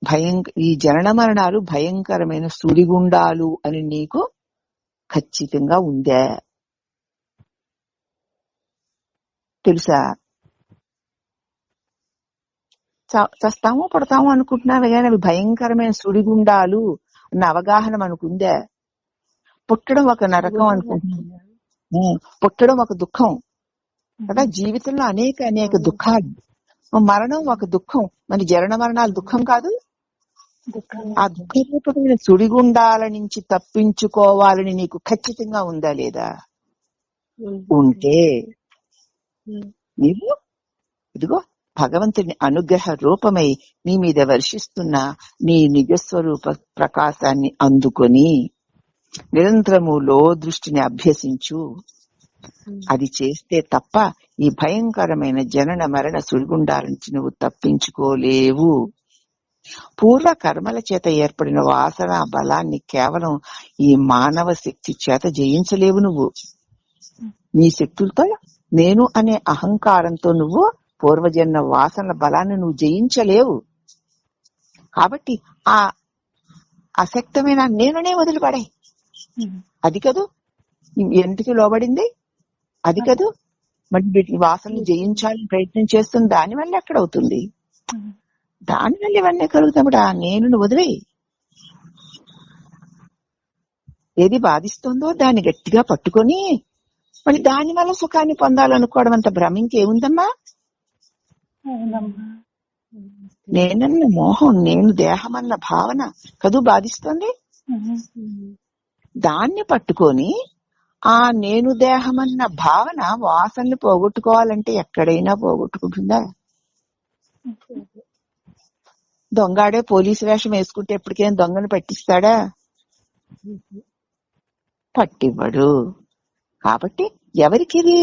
ఈ జనన మరణాలు భయంకరమైన సుడిగుండాలు అని నీకు ఖచ్చితంగా ఉందే తెలుసా? చస్తాము పడతాము అనుకుంటున్నావే కానీ అవి భయంకరమైన సుడిగుండాలు అన్న అవగాహన మనకుందే. పుట్టడం ఒక నరకం అనుకుంటున్నాం, పుట్టడం ఒక దుఃఖం కదా. జీవితంలో అనేక దుఃఖాలు, మరణం ఒక దుఃఖం. మరి జనన మరణాలు దుఃఖం కాదు? ఆ దుఃఖరూపమైన సుడిగుండాల నుంచి తప్పించుకోవాలని నీకు ఖచ్చితంగా ఉందా లేదా? ఉంటే నీవు ఇదిగో భగవంతుని అనుగ్రహ రూపమై నీ మీద వర్షిస్తున్న నీ నిజస్వరూప ప్రకాశాన్ని అందుకొని నిరంతరము దృష్టిని అభ్యసించు. అది చేస్తే తప్ప ఈ భయంకరమైన జనన మరణ సుడిగుండాల నుంచి నువ్వు తప్పించుకోలేవు. పూర్వ కర్మల చేత ఏర్పడిన వాసన బలాన్ని కేవలం ఈ మానవ శక్తి చేత జయించలేవు. నువ్వు నీ శక్తులతో, నేను అనే అహంకారంతో నువ్వు పూర్వజన్మ వాసనల బలాన్ని నువ్వు జయించలేవు. కాబట్టి ఆ అశక్తమైన నేననే వదిలిపడే. అది కదూ ఎందుకు లోబడింది, అది కదూ మరి వీటిని వాసనలు జయించాలని ప్రయత్నం చేస్తుంది. దానివల్ల ఎక్కడవుతుంది? దానివల్ల ఇవన్నీ కలుగుతాముడా. నేను వదిలే ఏది బాధిస్తుందో దాన్ని గట్టిగా పట్టుకొని మళ్ళీ దాని వల్ల సుఖాన్ని పొందాలనుకోవడం అంత భ్రమ ఇంకేముందమ్మా? నేనన్న మోహం, నేను దేహమన్న భావన కదూ బాధిస్తుంది. దాన్ని పట్టుకొని ఆ నేను దేహమన్న భావన వాసనలు పోగొట్టుకోవాలంటే ఎక్కడైనా పోగొట్టుకుంటుందా? దొంగాడే పోలీసు వేషం వేసుకుంటే ఎప్పటికేం దొంగను పట్టిస్తాడా? పట్టివ్వడు. కాబట్టి ఎవరికిది?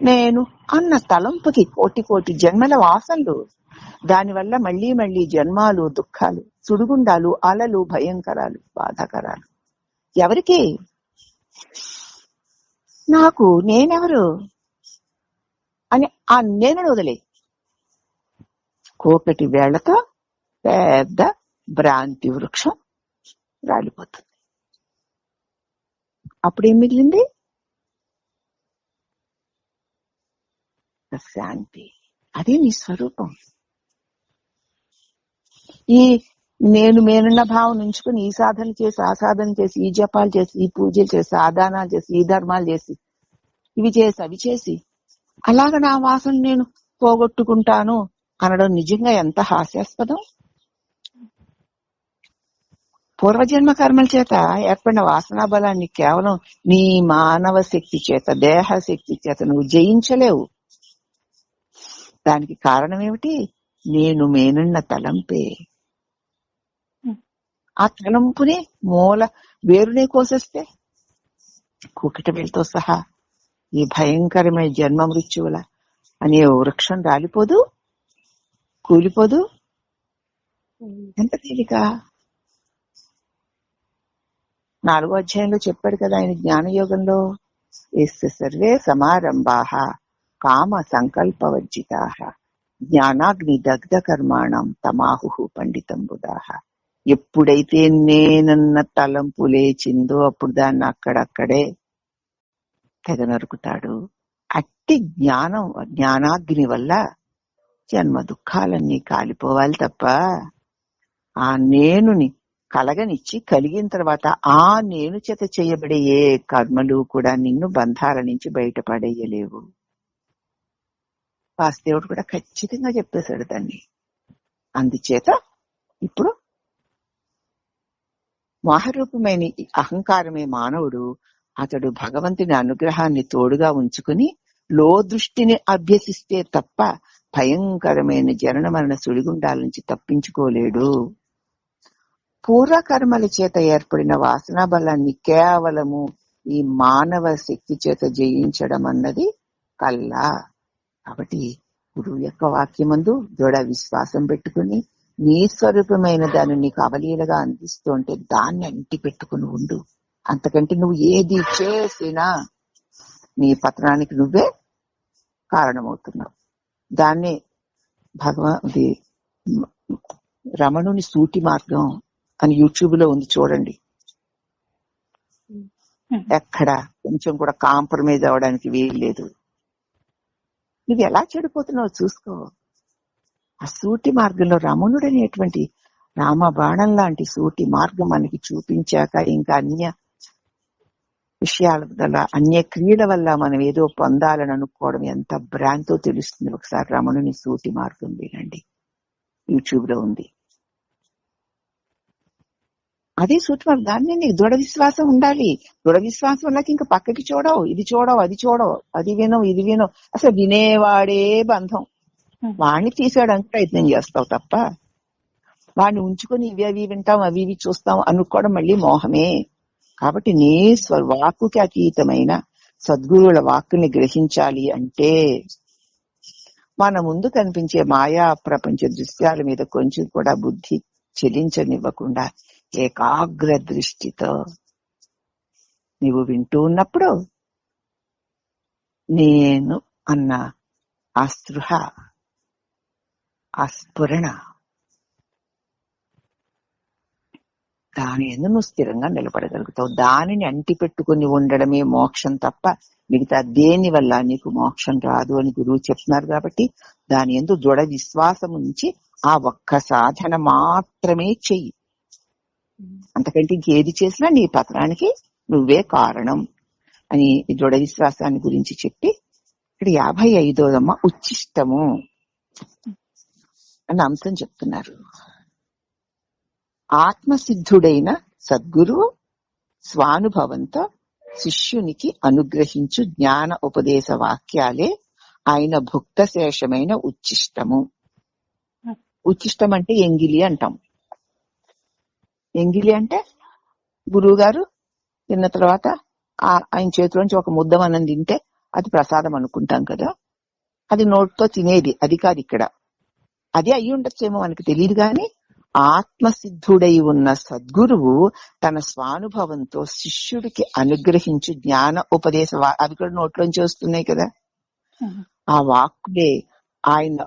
నేను అన్న తలంపుకి కోటి జన్మల వాసనలు, దానివల్ల మళ్లీ జన్మాలు, దుఃఖాలు, సుడిగుండాలు, అలలు, భయంకరాలు, బాధాకరాలు. ఎవరికి? నాకు నేనెవరు అని ఆ నేను వదిలే. కోకటి వేళ్లతో పెద్ద భ్రాంతి వృక్షం రాలిపోతుంది. అప్పుడేం మిగిలింది? శాంతి. అదే నీ స్వరూపం. ఈ నేనున్న భావం ఉంచుకుని ఈ సాధన చేసి, ఆ సాధన చేసి, ఈ జపాలు చేసి, ఈ పూజలు చేసి, ఆ దానాలు చేసి, ఈ ధర్మాలు చేసి, ఇవి చేసి, అవి చేసి అలాగ నా వాసన నేను పోగొట్టుకుంటాను అనడం నిజంగా ఎంత హాస్యాస్పదం. పూర్వజన్మ కర్మల చేత ఏర్పడిన వాసనా బలాన్ని కేవలం నీ మానవ శక్తి చేత, దేహ శక్తి చేత నువ్వు జయించలేవు. దానికి కారణం ఏమిటి? నేనున్న తలంపే. ఆ తలంపునే మూల వేరునే కోసేస్తే కూకటి వేలుతో సహా ఈ భయంకరమైన జన్మ మృత్యువుల అనే వృక్షం రాలిపోదు, కూలిపోదు. ఎంత తేలిక. 4వ అధ్యాయంలో చెప్పాడు కదా ఆయన జ్ఞానయోగంలో, ఎస్య సర్వే సమారంభాః కామ సంకల్పవర్జితాః జ్ఞానాగ్ని దగ్ధ కర్మాణం తమాహుః పండితం బుధాః. ఎప్పుడైతే నేనన్న తలంపు లేచిందో అప్పుడు దాన్ని అక్కడక్కడే తెగ నరుకుతాడు. అట్టి జ్ఞానాగ్ని వల్ల జన్మ దుఃఖాలన్నీ కాలిపోవాలి తప్ప ఆ నేనుని కలగనిచ్చి కలిగిన తర్వాత ఆ నేను చేత చేయబడే ఏ కర్మలు కూడా నిన్ను బంధాల నుంచి బయటపడేయలేవు. వాసుదేవుడు కూడా ఖచ్చితంగా చెప్పేశాడు దాన్ని. అందుచేత ఇప్పుడు మోహరూపమైన అహంకారమే మానవుడు. అతడు భగవంతుని అనుగ్రహాన్ని తోడుగా ఉంచుకుని దృష్టిని అభ్యసిస్తే తప్ప భయంకరమైన జనన మరణ సుడిగుండాల నుంచి తప్పించుకోలేడు. పూర్వకర్మల చేత ఏర్పడిన వాసనా బలాన్ని కేవలము ఈ మానవ శక్తి చేత జయించడం అన్నది కల్లా. కాబట్టి గురువు యొక్క వాక్యమందు దృఢ విశ్వాసం పెట్టుకుని నీ స్వరూపమైన దాన్ని నీకు అవలీలగా అందిస్తూ ఉంటే దాన్ని అంటి పెట్టుకుని ఉండు. అంతకంటే నువ్వు ఏది చేసినా నీ పతనానికి నువ్వే కారణమవుతున్నావు. దాన్ని రమణుని సూటి మార్గం అని యూట్యూబ్ లో ఉంది, చూడండి. ఎక్కడ కొంచెం కూడా కాంప్రమైజ్ అవడానికి వీలు లేదు. నువ్వు ఎలా చెడిపోతున్నావు చూసుకో. ఆ సూటి మార్గంలో రమణుడు అనేటువంటి రామబాణం లాంటి సూటి మార్గం మనకి చూపించాక ఇంకా అన్య విషయాల వల్ల, అన్య క్రియల వల్ల మనం ఏదో పొందాలని అనుకోవడం ఎంత భ్రాంతో తెలుస్తుంది. ఒకసారి రమణుని సూటి మార్గం వినండి, యూట్యూబ్ లో ఉంది. అదే సూటి మార్గం. దాన్ని నీకు దృఢ విశ్వాసం ఉండాలి. దృఢ విశ్వాసం ఉన్నాక ఇంకా పక్కకి చూడవు, ఇది చూడవు, అది చూడవు, అది వినవు, ఇది వినవు. అసలు వినేవాడే బంధం. వాడిని తీసేయడానికి ప్రయత్నం చేస్తావు తప్ప వాడిని ఉంచుకొని ఇవి అవి వింటాం, అవి ఇవి చూస్తాం అనుకోవడం మళ్ళీ మోహమే. కాబట్టి నీ వాక్కుకి అతీతమైన సద్గురువుల వాక్కుని గ్రహించాలి అంటే మన ముందు కనిపించే మాయా ప్రపంచ దృశ్యాల మీద కొంచెం కూడా బుద్ధి చెలించనివ్వకుండా ఏకాగ్ర దృష్టితో నీవు వింటూ ఉన్నప్పుడు నేను అన్న ఆ స్పృహ, ఆ స్ఫురణ, దాని ఎందు నువ్వు స్థిరంగా నిలబడగలుగుతావు. దానిని అంటి పెట్టుకుని ఉండడమే మోక్షం తప్ప మిగతా దేని వల్ల నీకు మోక్షం రాదు అని గురువు చెప్తున్నారు. కాబట్టి దాని ఎందు దృఢ విశ్వాసం ఉంచి ఆ ఒక్క సాధన మాత్రమే చెయ్యి. అంతకంటే ఇంకేది చేసినా నీ పతనానికి నువ్వే కారణం అని దృఢ విశ్వాసాన్ని గురించి చెప్పి ఇక్కడ 55వ ఉచ్చిష్టము అన్న అంశం చెప్తున్నారు. ఆత్మసిద్ధుడైన సద్గురువు స్వానుభవంతో శిష్యునికి అనుగ్రహించు జ్ఞాన ఉపదేశ వాక్యాలే ఆయన భుక్తశేషమైన ఉచ్చిష్టము. ఉచ్చిష్టం అంటే ఎంగిలి అంటాం. ఎంగిలి అంటే గురువు గారు తిన్న తర్వాత ఆయన చేతిలోంచి ఒక ముద్ద మనం తింటే అది ప్రసాదం అనుకుంటాం కదా, అది నోటితో తినేది, అది కాదు ఇక్కడ. అది అయి ఉండొచ్చేమో మనకి తెలియదు. గాని ఆత్మసిద్ధుడై ఉన్న సద్గురువు తన స్వానుభవంతో శిష్యుడికి అనుగ్రహించి జ్ఞాన ఉపదేశ అవి కూడా నోట్లోంచి వస్తున్నాయి కదా, ఆ వాక్కులే ఆయన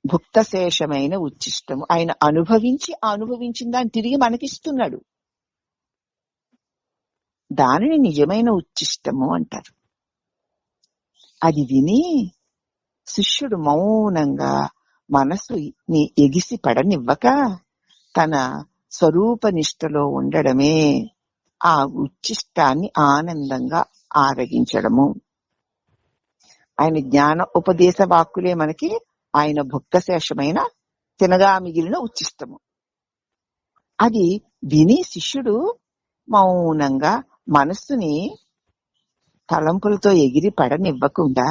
భుక్తశేషమైన ఉచ్చిష్టము. ఆయన అనుభవించిన దాన్ని తిరిగి మనకిస్తున్నాడు. దానిని నిజమైన ఉచ్చిష్టము అంటారు. అది విని శిష్యుడు మౌనంగా మనసుని ఎగిసి పడనివ్వక తన స్వరూప నిష్టలో ఉండడమే ఆ ఉచ్చిష్టాన్ని ఆనందంగా ఆరగించడము. ఆయన జ్ఞాన ఉపదేశ వాక్కులే మనకి ఆయన భుక్తశేషమైన తినగా మిగిలిన ఉచ్చిష్టము. అది విని శిష్యుడు మౌనంగా మనస్సుని తలంపులతో ఎగిరి పడనివ్వకుండా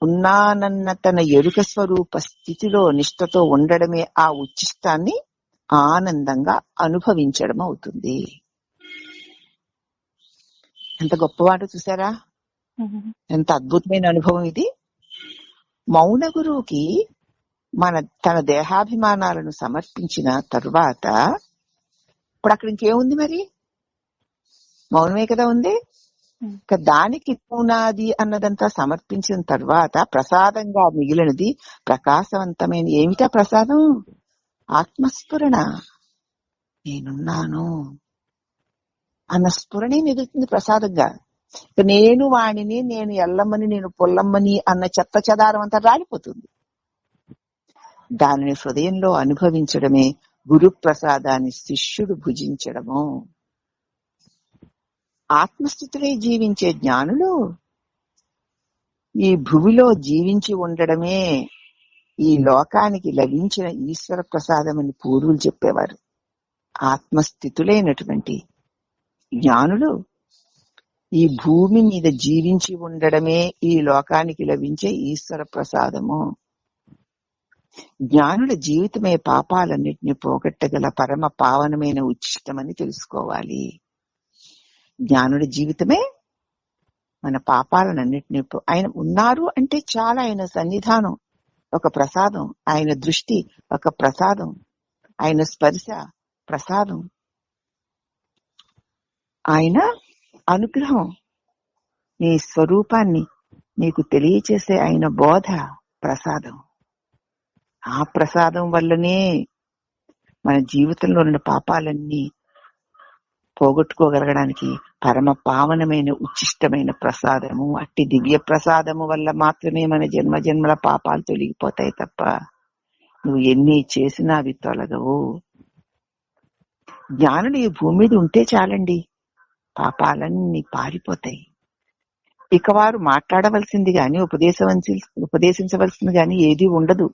ఉన్నానన్న తన ఎరుక స్వరూప స్థితిలో నిష్టతో ఉండడమే ఆ ఉచ్చిష్టాన్ని ఆనందంగా అనుభవించడం అవుతుంది. ఎంత గొప్పవాడు చూసారా, ఎంత అద్భుతమైన అనుభవం ఇది. మౌన గురువుకి తన దేహాభిమానాలను సమర్పించిన తరువాత ఇప్పుడు అక్కడ ఇంకేముంది, మరి మౌనమే కదా ఉంది. దానికి పునాది అన్నదంతా సమర్పించిన తర్వాత ప్రసాదంగా మిగిలినది ప్రకాశవంతమైన ఏమిటా ప్రసాదం? ఆత్మస్ఫురణ. నేనున్నాను అన్న స్ఫురణే మిగులుతుంది ప్రసాదంగా. నేను వాణిని, నేను ఎల్లమ్మని, నేను పొల్లమ్మని అన్న చెత్త చెదారం అంతా రాలిపోతుంది. దానిని హృదయంలో అనుభవించడమే గురు ప్రసాదాన్ని శిష్యుడు భుజించడము. ఆత్మస్థితిలో జీవించే జ్ఞానులు ఈ భూమిలో జీవించి ఉండడమే ఈ లోకానికి లభించిన ఈశ్వర ప్రసాదం అని పూర్వులు చెప్పేవారు. ఆత్మస్థితులైనటువంటి జ్ఞానులు ఈ భూమి మీద జీవించి ఉండడమే ఈ లోకానికి లభించే ఈశ్వర ప్రసాదము. జ్ఞానుల జీవితమే పాపాలన్నిటినీ పోగొట్టగల పరమ పావనమైన ఉచ్చిష్టమని తెలుసుకోవాలి. జ్ఞానుడి జీవితమే మన పాపాలన్నింటినీ ఆయన ఉన్నారు అంటే చాలా ఆయన సన్నిధానం ఒక ప్రసాదం, ఆయన దృష్టి ఒక ప్రసాదం, ఆయన స్పర్శ ప్రసాదం, ఆయన అనుగ్రహం, నీ స్వరూపాన్ని నీకు తెలియచేసే ఆయన బోధ ప్రసాదం. ఆ ప్రసాదం వల్లనే మన జీవితంలో ఉన్న పాపాలన్నీ పోగొట్టుకోగలగడానికి పరమ పావనమైన ఉచ్చిష్టమైన ప్రసాదము, అట్టి దివ్య ప్రసాదము వల్ల మాత్రమే మన జన్మ జన్మల పాపాలు తొలగిపోతాయి తప్ప నువ్వు ఎన్ని చేసినా అవి తొలగవు. జ్ఞానులు ఈ భూమి మీద ఉంటే చాలండి, పాపాలన్నీ పారిపోతాయి. ఇక వారు మాట్లాడవలసింది గాని ఉపదేశించవలసింది గాని ఏది ఉండదు.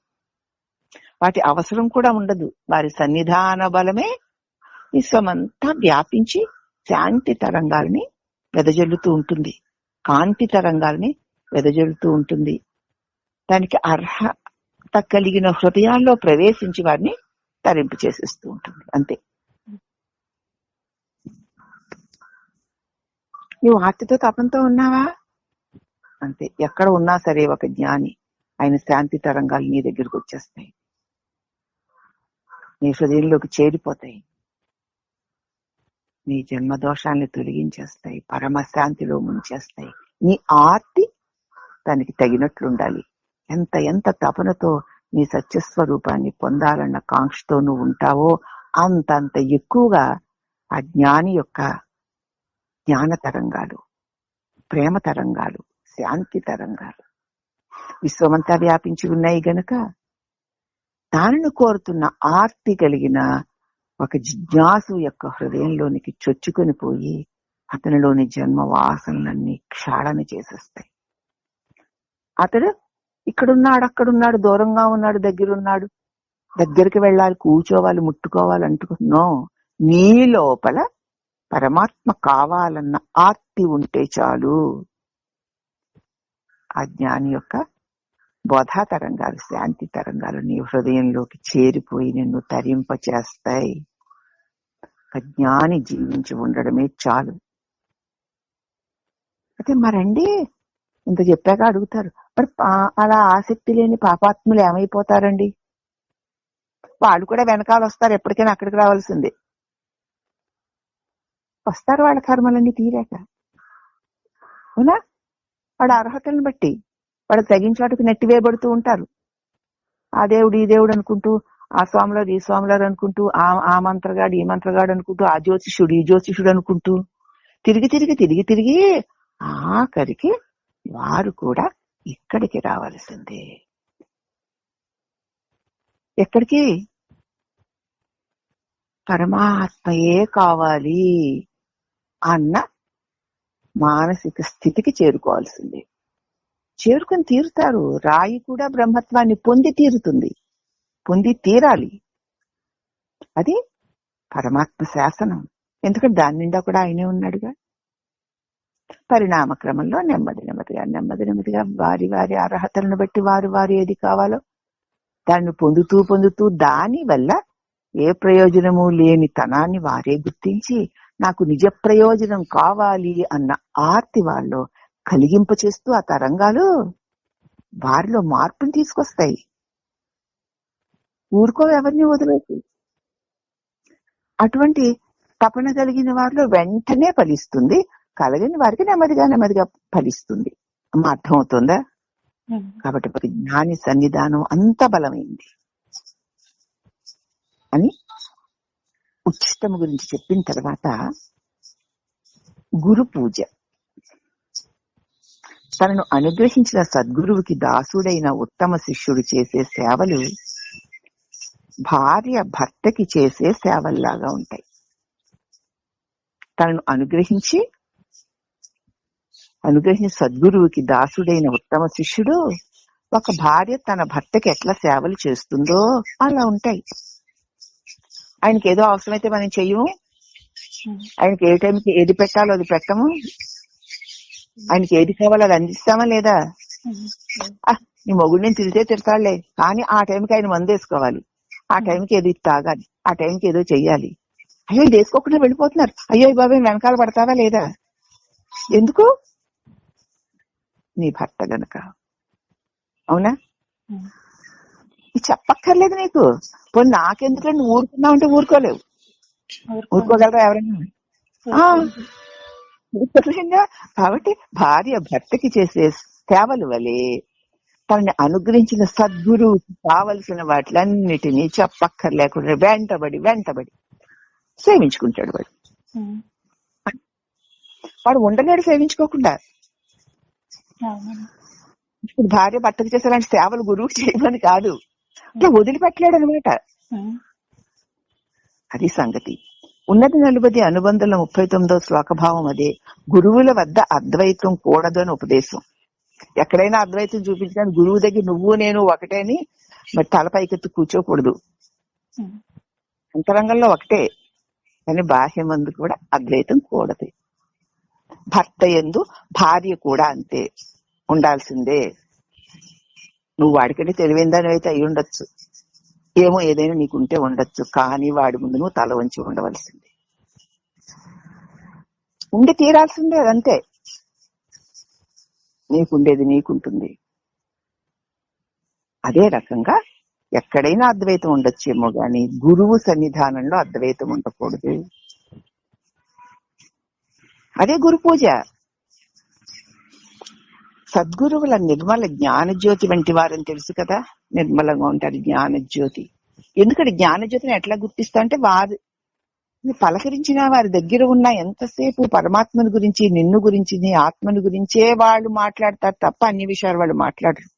వాటి అవసరం కూడా ఉండదు. వారి సన్నిధాన బలమే విశ్వమంతా వ్యాపించి శాంతి తరంగాల్ని వెదజల్లుతూ ఉంటుంది, కాంతి తరంగాల్ని వెదజల్లుతూ ఉంటుంది. దానికి అర్హత కలిగిన హృదయాల్లో ప్రవేశించి వారిని తరింపు చేసేస్తూ ఉంటుంది. అంతే. నువ్వు ఆర్తితో తపంతో ఉన్నావా? అంతే. ఎక్కడ ఉన్నా సరే ఒక జ్ఞాని ఆయన శాంతి తరంగాలు నీ దగ్గరికి వచ్చేస్తాయి, నీ హృదయంలోకి చేరిపోతాయి, నీ జన్మ దోషాన్ని తొలగించేస్తాయి, పరమశాంతిలో ముంచేస్తాయి. నీ ఆర్తి దానికి తగినట్లుండాలి. ఎంత ఎంత తపనతో నీ సత్యస్వరూపాన్ని పొందాలన్న కాంక్షతో నువ్వు ఉంటావో అంతంత ఎక్కువగా ఆ జ్ఞాని యొక్క జ్ఞాన తరంగాలు, ప్రేమ తరంగాలు, శాంతి తరంగాలు విశ్వమంతా వ్యాపించి ఉన్నాయి గనక దానిని కోరుతున్న ఆర్తి కలిగిన ఒక జిజ్ఞాసు యొక్క హృదయంలోనికి చొచ్చుకొని పోయి అతనిలోని జన్మ వాసనలన్నీ క్షాళన చేసేస్తాయి. అతడు ఇక్కడున్నాడు, అక్కడున్నాడు, దూరంగా ఉన్నాడు, దగ్గరున్నాడు, దగ్గరికి వెళ్ళాలి, కూర్చోవాలి, ముట్టుకోవాలి అంటుకున్నో. నీ లోపల పరమాత్మ కావాలన్న ఆర్తి ఉంటే చాలు. ఆ జ్ఞాని యొక్క బోధా తరంగాలు, శాంతి తరంగాలు నీ హృదయంలోకి చేరిపోయి నిన్ను తరింప చేస్తాయి. ఒక జ్ఞాని జీవించి ఉండడమే చాలు. అయితే మరండి ఇంత చెప్పాక అడుగుతారు, మరి అలా ఆసక్తి లేని పాపాత్ములు ఏమైపోతారండి? వాళ్ళు కూడా వెనకాల వస్తారు, ఎప్పటికైనా అక్కడికి రావాల్సిందే. వస్తారు వాళ్ళ కర్మలన్నీ తీరాక. అవునా? వాడు అర్హతలను బట్టి వాడు తగ్గించాటుకు నెట్టివేయబడుతూ ఉంటారు. ఆ దేవుడు ఈ దేవుడు అనుకుంటూ, ఆ స్వాములారు ఈ స్వాములారు అనుకుంటూ, ఆ మంత్రగాడు ఈ మంత్రగాడు అనుకుంటూ, ఆ జ్యోతిషుడు ఈ జ్యోతిషుడు అనుకుంటూ తిరిగి తిరిగి తిరిగి తిరిగి ఆఖరికి వారు కూడా ఇక్కడికి రావాల్సిందే. ఎక్కడికి? పరమాత్మయే కావాలి అన్న మానసిక స్థితికి చేరుకోవాల్సిందే. చేరుకుని తీరుతారు. రాయి కూడా బ్రహ్మత్వాన్ని పొంది తీరుతుంది, పొంది తీరాలి. అది పరమాత్మ శాసనం. ఎందుకంటే దాని నిండా కూడా ఆయనే ఉన్నాడుగా. పరిణామ క్రమంలో నెమ్మది నెమ్మదిగా వారి వారి అర్హతలను బట్టి వారు ఏది కావాలో దాన్ని పొందుతూ దాని వల్ల ఏ ప్రయోజనము లేని తనాన్ని వారే గుర్తించి నాకు నిజ ప్రయోజనం కావాలి అన్న ఆర్తి వాళ్ళు కలిగింప చేస్తూ ఆ తరంగాలు వారిలో మార్పుని తీసుకొస్తాయి. ఊరుకో ఎవరిని వదిలేసి. అటువంటి తపన కలిగిన వారిలో వెంటనే ఫలిస్తుంది, కలగని వారికి నెమ్మదిగా ఫలిస్తుంది. అర్థమవుతుందా? కాబట్టి ప్రతి జ్ఞాని సన్నిధానం అంత బలమైంది అని ఉచ్చిష్టము గురించి చెప్పిన తర్వాత గురు పూజ. తనను అనుగ్రహించిన సద్గురువుకి దాసుడైన ఉత్తమ శిష్యుడు చేసే సేవలు భార్య భర్తకి చేసే సేవల్లాగా ఉంటాయి. తనను అనుగ్రహించి సద్గురువుకి దాసుడైన ఉత్తమ శిష్యుడు ఒక భార్య తన భర్తకి ఎట్లా సేవలు చేస్తుందో అలా ఉంటాయి. ఆయనకి ఏదో అవసరమైతే మనం చెయ్యము, ఆయనకి ఏ టైంకి ఏది పెట్టాలో అది పెట్టము, ఆయనకి ఏది కావాలో అది అందిస్తామా లేదా? నీ మొగుడిని తిరిగితే తిడతాడులే, కానీ ఆ టైంకి ఆయన మందు వేసుకోవాలి, ఆ టైంకి ఏదో తాగాలి, ఆ టైంకి ఏదో చెయ్యాలి. అయ్యో ఇది వేసుకోకుండా వెళ్ళిపోతున్నారు, అయ్యో బాబాయ్ వెనకాల పడతావా లేదా? ఎందుకు? నీ భర్త గనక. అవునా? ఇది చెప్పక్కర్లేదు నీకు. పోనీ నాకెందుకంటే నువ్వు ఊరుకున్నావు అంటే ఊరుకోలేవు. ఊరుకోగలరా ఎవరైనా? ఊరుకోలేంగా. కాబట్టి భార్య భర్తకి చేసే సేవలు వలె తనని అనుగ్రహించిన సద్గురువుకి కావలసిన వాటిలన్నిటినీ చెప్పక్కర్లేకుండా వెంటబడి సేవించుకుంటాడు వాడు. వాడు ఉండలేడు సేవించుకోకుండా. ఇప్పుడు భార్య భర్తకు చేసేలాంటి సేవలు గురువుకి చేయమని కాదు, అట్లా వదిలిపెట్టలేడు అనమాట. అది సంగతి. ఉన్నది 40 అనుబంధంలో 39వ శ్లోకభావం అదే. గురువుల వద్ద అద్వైతం కూడదు అని ఉపదేశం. ఎక్కడైనా అద్వైతం చూపించడానికి గురువు దగ్గర నువ్వు నేను ఒకటే అని మరి తలపైకెత్తి కూర్చోకూడదు. అంతరంగంలో ఒకటే, కానీ బాహ్యమందు కూడా అద్వైతం కూడదు. భర్త యందు భార్య కూడా అంతే ఉండాల్సిందే. నువ్వు వాడికంటే తెలివైందని అయితే అయి ఉండొచ్చు, ఏమో ఏదైనా నీకుంటే ఉండొచ్చు, కానీ వాడి ముందు నువ్వు తల వంచి ఉండవలసిందే, ఉండి తీరాల్సిందే. అదంతే, నీకుండేది నీకుంటుంది. అదే రకంగా ఎక్కడైనా అద్వైతం ఉండొచ్చేమో గాని గురువు సన్నిధానంలో అద్వైతం ఉండకూడదు. అదే గురు పూజ. సద్గురువుల నిర్మల జ్ఞానజ్యోతి వంటి వారని తెలుసు కదా. నిర్మలంగా ఉంటారు జ్ఞానజ్యోతి. ఎందుకంటే జ్ఞానజ్యోతిని ఎట్లా గుర్తిస్తా అంటే వారి పలకరించిన వారి దగ్గర ఉన్న ఎంతసేపు పరమాత్మని గురించి, నిన్ను గురించి, నీ ఆత్మని గురించే వాళ్ళు మాట్లాడతారు తప్ప అన్ని విషయాలు వాళ్ళు మాట్లాడరు.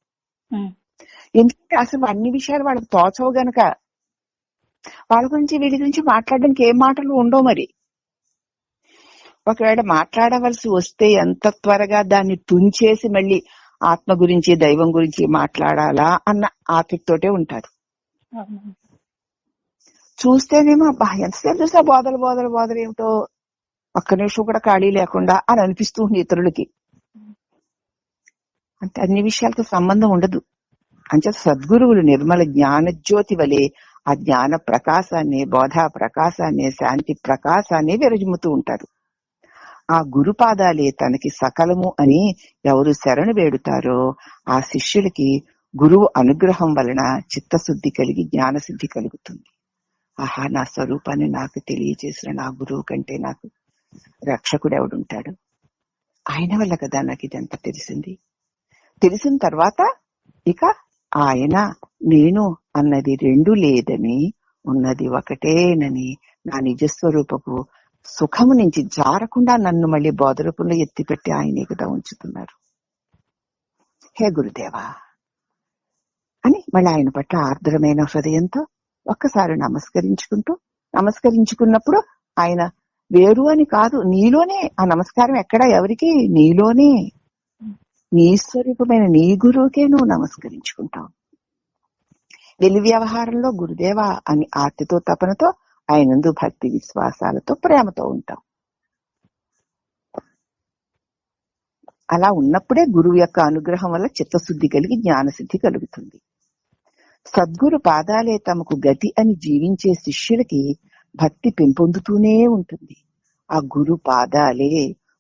ఎందుకంటే అసలు అన్ని విషయాలు వాళ్ళకి తోచవు గనక వాళ్ళ గురించి వీడి గురించి మాట్లాడడానికి ఏం మాటలు ఉండవు. మరి ఒకవేళ మాట్లాడవలసి వస్తే ఎంత త్వరగా దాన్ని తుంచేసి మళ్ళీ ఆత్మ గురించి, దైవం గురించి మాట్లాడాలా అన్న ఆతృతోటే ఉంటారు. చూస్తేనేమో అబ్బా ఎంతసేపు చూసినా బోధలు ఏమిటో, ఒక్క నిమిషం కూడా ఖాళీ లేకుండా అని అనిపిస్తూ ఉంది ఇతరులకి. అంటే అన్ని విషయాలతో సంబంధం ఉండదు. అంటే సద్గురువులు నిర్మల జ్ఞానజ్యోతి వలె ఆ జ్ఞాన ప్రకాశాన్ని, బోధా ప్రకాశాన్ని, శాంతి ప్రకాశాన్ని విరజిమ్ముతూ ఉంటారు. ఆ గురుపాదాలే తనకి సకలము అని ఎవరు శరణు వేడుతారో ఆ శిష్యులకి గురువు అనుగ్రహం వలన చిత్తశుద్ధి కలిగి జ్ఞానసిద్ధి కలుగుతుంది. ఆహా, నా స్వరూపాన్ని నాకు తెలియజేసిన నా గురువు కంటే నాకు రక్షకుడు ఎవడుంటాడు? ఆయన వల్ల కదా నాకు ఇదంతా తెలిసింది. తెలిసిన తర్వాత ఇక ఆయన నేను అన్నది రెండు లేదని, ఉన్నది ఒకటేనని, నా నిజస్వరూపపు సుఖము నుంచి జారకుండా నన్ను మళ్ళీ బోధరూపంలో ఎత్తిపెట్టి ఆయనే కదా ఉంచుతున్నారు. హే గురుదేవా అని మళ్ళీ ఆయన పట్ల ఆర్ద్రమైన హృదయంతో ఒక్కసారి నమస్కరించుకున్నప్పుడు ఆయన వేరు అని కాదు, నీలోనే ఆ నమస్కారం. ఎక్కడ ఎవరికి? నీలోనే, నీ స్వరూపమైన నీ గురువుకే నువ్వు నమస్కరించుకుంటావు. వెలి వ్యవహారంలో గురుదేవా అని ఆర్తితో, తపనతో ఆయనందు భక్తి విశ్వాసాలతో, ప్రేమతో ఉంటాం. అలా ఉన్నప్పుడే గురువు యొక్క అనుగ్రహం వల్ల చిత్తశుద్ధి కలిగి జ్ఞానసిద్ధి కలుగుతుంది. సద్గురు పాదాలే తమకు గతి అని జీవించే శిష్యులకి భక్తి పెంపొందుతూనే ఉంటుంది. ఆ గురు పాదాలే,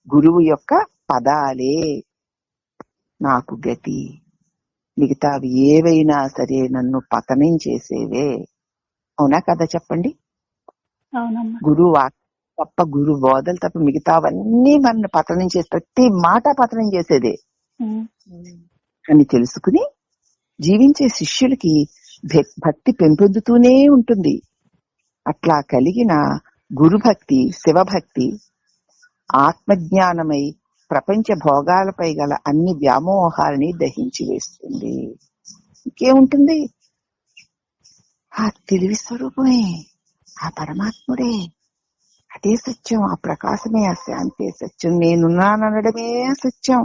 గురువు యొక్క పదాలే నాకు గతి. మిగతావి ఏవైనా సరే నన్ను పతనం చేసేవే. అవునా కదా చెప్పండి? గురువు తప్ప, గురు బోధలు తప్ప మిగతావన్నీ మన పతనం చేసే, ప్రతి మాట పతనం చేసేదే అని తెలుసుకుని జీవించే శిష్యులకి భక్తి పెంపొందుతూనే ఉంటుంది. అట్లా కలిగిన గురుభక్తి, శివభక్తి ఆత్మజ్ఞానమై ప్రపంచ భోగాలపై గల అన్ని వ్యామోహాలని దహించి వేస్తుంది. ఇంకేముంటుంది? ఆ తెలివి స్వరూపమే, ఆ పరమాత్ముడే, అదే సత్యం, ఆ ప్రకాశమే, ఆ శాంతే సత్యం, నేనున్నాననడమే సత్యం.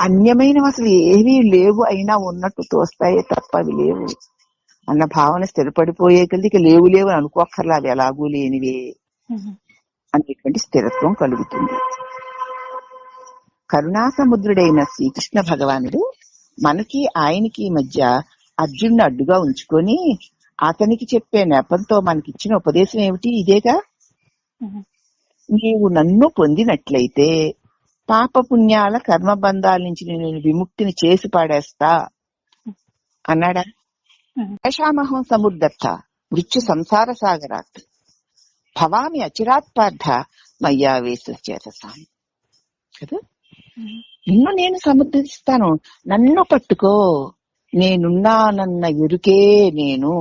అన్యమైనవి అసలు ఏవీ లేవు, అయినా ఉన్నట్టు తోస్తాయే తప్ప అవి లేవు అన్న భావన స్థిరపడిపోయే కొద్ది ఇక లేవు అని అనుకోక్కర్లా, అవి ఎలాగూ లేనివే అనేటువంటి స్థిరత్వం కలుగుతుంది. కరుణాసముద్రుడైన శ్రీకృష్ణ భగవానుడు మనకి ఆయనకి మధ్య అర్జునుడు అడ్డుగా ఉంచుకొని అతనికి చెప్పే నెపంతో మనకిచ్చిన ఉపదేశం ఏమిటి? ఇదేగా, నీవు నన్ను పొందినట్లయితే పాపపుణ్యాల కర్మబంధాల నుంచి నేను విముక్తిని చేసి పాడేస్తా అన్నాడా? ఏషామహం సముద్దత్త మృత్యు సంసార సాగరాత్ భవామి అచిరాత్ పార్థ మయ్యావేశ చేతసామి కదా. నిన్ను నేను సమర్థిస్తాను, నన్ను పట్టుకో, నేనున్నానన్న ఎరుకే నేను,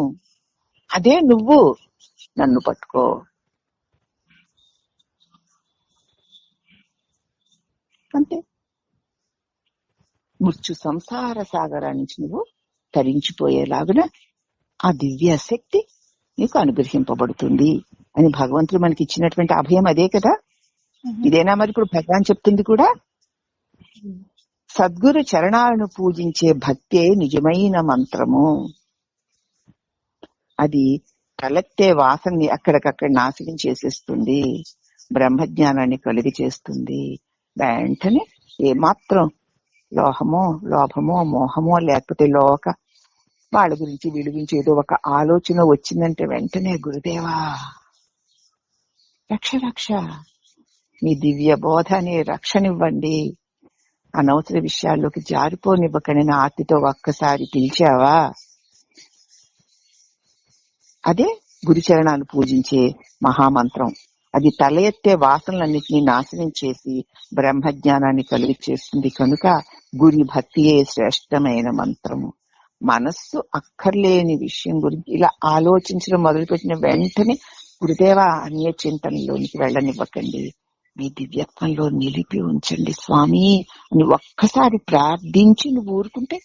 అదే నువ్వు, నన్ను పట్టుకో. అంతే. మృత్యు సంసార సాగరా నుంచి నువ్వు తరించిపోయేలాగున ఆ దివ్య శక్తి నీకు అనుగ్రహింపబడుతుంది అని భగవంతుడు మనకి ఇచ్చినటువంటి అభయం అదే కదా. ఇదేనా మరి ఇప్పుడు భగవాన్ చెప్తుంది కూడా? సద్గురు చరణాలను పూజించే భక్తే నిజమైన మంత్రము. అది తలెత్తే వాసనని అక్కడికక్కడ నాశనం చేసేస్తుంది, బ్రహ్మజ్ఞానాన్ని కలుగ చేస్తుంది. వెంటనే ఏమాత్రం లోభమో మోహమో లేకపోతే వాళ్ళ గురించి వీళ్ళ గురించి ఏదో ఒక ఆలోచన వచ్చిందంటే వెంటనే గురుదేవా రక్ష, మీ దివ్య బోధ అనే రక్షనివ్వండి, అనవసర విషయాల్లోకి జారిపోనివ్వకని నా ఆర్తితో ఒక్కసారి పిలిచావా. అదే గురుచరణాలు పూజించే మహామంత్రం. అది తల ఎత్తే వాసనలన్నింటినీ నాశనం చేసి బ్రహ్మజ్ఞానాన్ని కలుగ చేస్తుంది. కనుక గురి భక్తియే శ్రేష్టమైన మంత్రము. మనస్సు అక్కర్లేని విషయం గురించి ఇలా ఆలోచించడం మొదలుపెట్టిన వెంటనే గురుదేవా అన్య చింతనలోనికి వెళ్ళనివ్వకండి, మీ దివ్యత్వంలో నిలిపి ఉంచండి స్వామి అని ఒక్కసారి ప్రార్థించి నువ్వు ఊరుకుంటే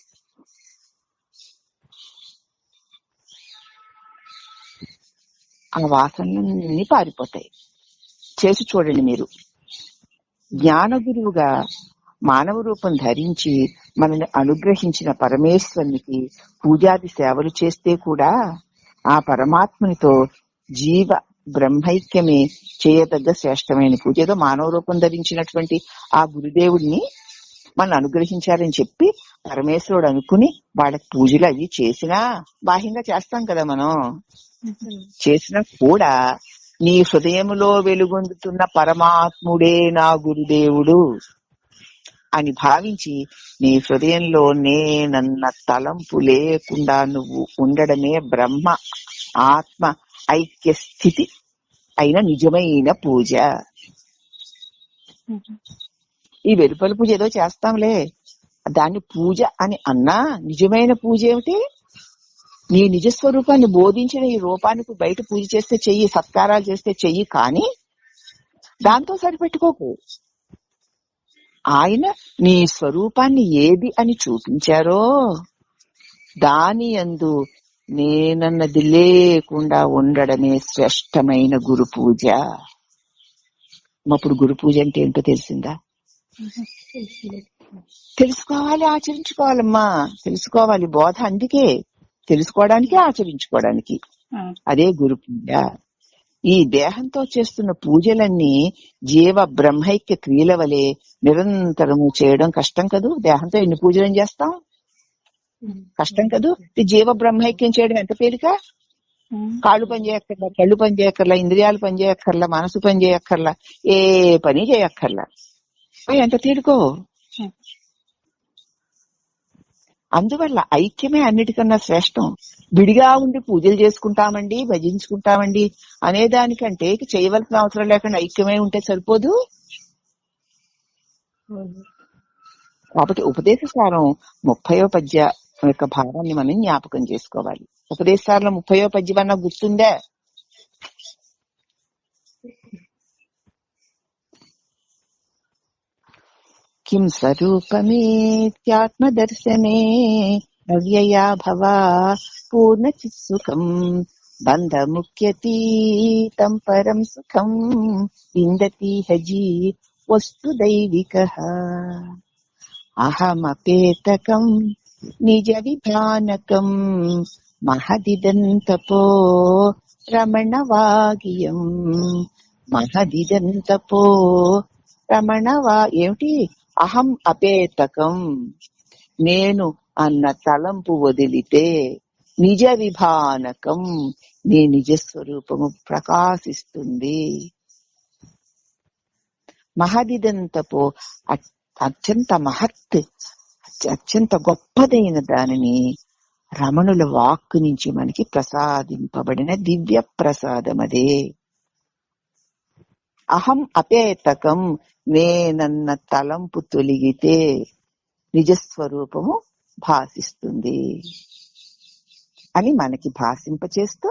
ఆ వాసనలన్నీ పారిపోతాయి. చేసి చూడండి మీరు. జ్ఞాన గురువుగా మానవ రూపం ధరించి మనల్ని అనుగ్రహించిన పరమేశ్వరునికి పూజాది సేవలు చేస్తే కూడా ఆ పరమాత్మనితో జీవ బ్రహ్మైక్యమే చేయదగ్గ శ్రేష్టమైన పూజ. ఏదో మానవ రూపం ధరించినటువంటి ఆ గురుదేవుడిని మనం అనుగ్రహించారని చెప్పి పరమేశ్వరుడు అనుకుని వాళ్ళకి పూజలు అవి చేసినా బాహ్యంగా చేస్తాం కదా మనం, చేసినా కూడా నీ హృదయములో వెలుగొందుతున్న పరమాత్ముడే నా గురుదేవుడు అని భావించి నీ హృదయంలో నేనన్న తలంపు లేకుండా నువ్వు ఉండడమే బ్రహ్మ ఆత్మ ఐక్య స్థితి అయిన నిజమైన పూజ. ఈ వెలుపల పూజ ఏదో చేస్తాంలే, దాన్ని పూజ అని అన్నా నిజమైన పూజ ఏమిటి? నీ నిజస్వరూపాన్ని బోధించిన ఈ రూపానికి బయట పూజ చేస్తే చెయ్యి, సత్కారాలు చేస్తే చెయ్యి, కానీ దాంతో సరిపెట్టుకోకు. ఆయన నీ స్వరూపాన్ని ఏది అని చూపించారో దాని యందు నేనన్నది లేకుండా ఉండడమే శ్రేష్టమైన గురు పూజ. అప్పుడు గురు పూజ అంటే ఏంటో తెలిసిందా? తెలుసుకోవాలి, ఆచరించుకోవాలమ్మా. తెలుసుకోవాలి, బోధ అందుకే తెలుసుకోవడానికి, ఆచరించుకోవడానికి. అదే గురు పూజ. ఈ దేహంతో చేస్తున్న పూజలన్నీ జీవ బ్రహ్మైక్య క్రియల వలె నిరంతరము చేయడం కష్టం కదూ. దేహంతో ఎన్ని పూజలు చేస్తాం, కష్టం కదూ. జీవ బ్రహ్మైక్యం చేయడం ఎంత తేలిక. కాళ్ళు పని చేయక్కర్లా, కళ్ళు పని చేయక్కర్లా, ఇంద్రియాలు పని చేయక్కర్లా, మనసు పని చేయక్కర్లా, ఏ పని చేయక్కర్లా. ఎంత తేలికో. అందువల్ల ఐక్యమే అన్నిటికన్నా శ్రేష్టం. విడిగా ఉండి పూజలు చేసుకుంటామండి, భజించుకుంటామండి అనేదానికంటే చేయవలసిన అవసరం లేకుండా ఐక్యమే ఉంటే సరిపోదు. కాబట్టి ఉపదేశసారం 30వ పద్య యొక్క భావాన్ని మనం జ్ఞాపకం చేసుకోవాలి. ఉపదేశసారంలో 30వ పద్యం అన్నా గుర్తుందా? కిం స్వరూపమేత్యాత్మదర్శనే అవ్యయా భవా పూర్ణచిత్సుఖం బంధముఖ్యతీతం పరం సుఖం విందతిహ జీ వస్తు దైవికః అహమపేతకం నిజ విభానకం మహదిదంతపో రమణవాగియం. మహదిదంతపో రమణవా ఏమిటి? అహం అపేతకం, నేను అన్న తలంపు వదిలితే, నిజ విభానకం, నీ నిజస్వరూపము ప్రకాశిస్తుంది. మహదిదంతపో అత్యంత మహత్, అత్యంత గొప్పదైన దానిని రమణుల వాక్కు నుంచి మనకి ప్రసాదింపబడిన దివ్య ప్రసాదం అదే. అహం అపేతకం, నేనన్న తలంపు తొలగితే నిజస్వరూపము భాసిస్తుంది అని మనకి భాషింపచేస్తూ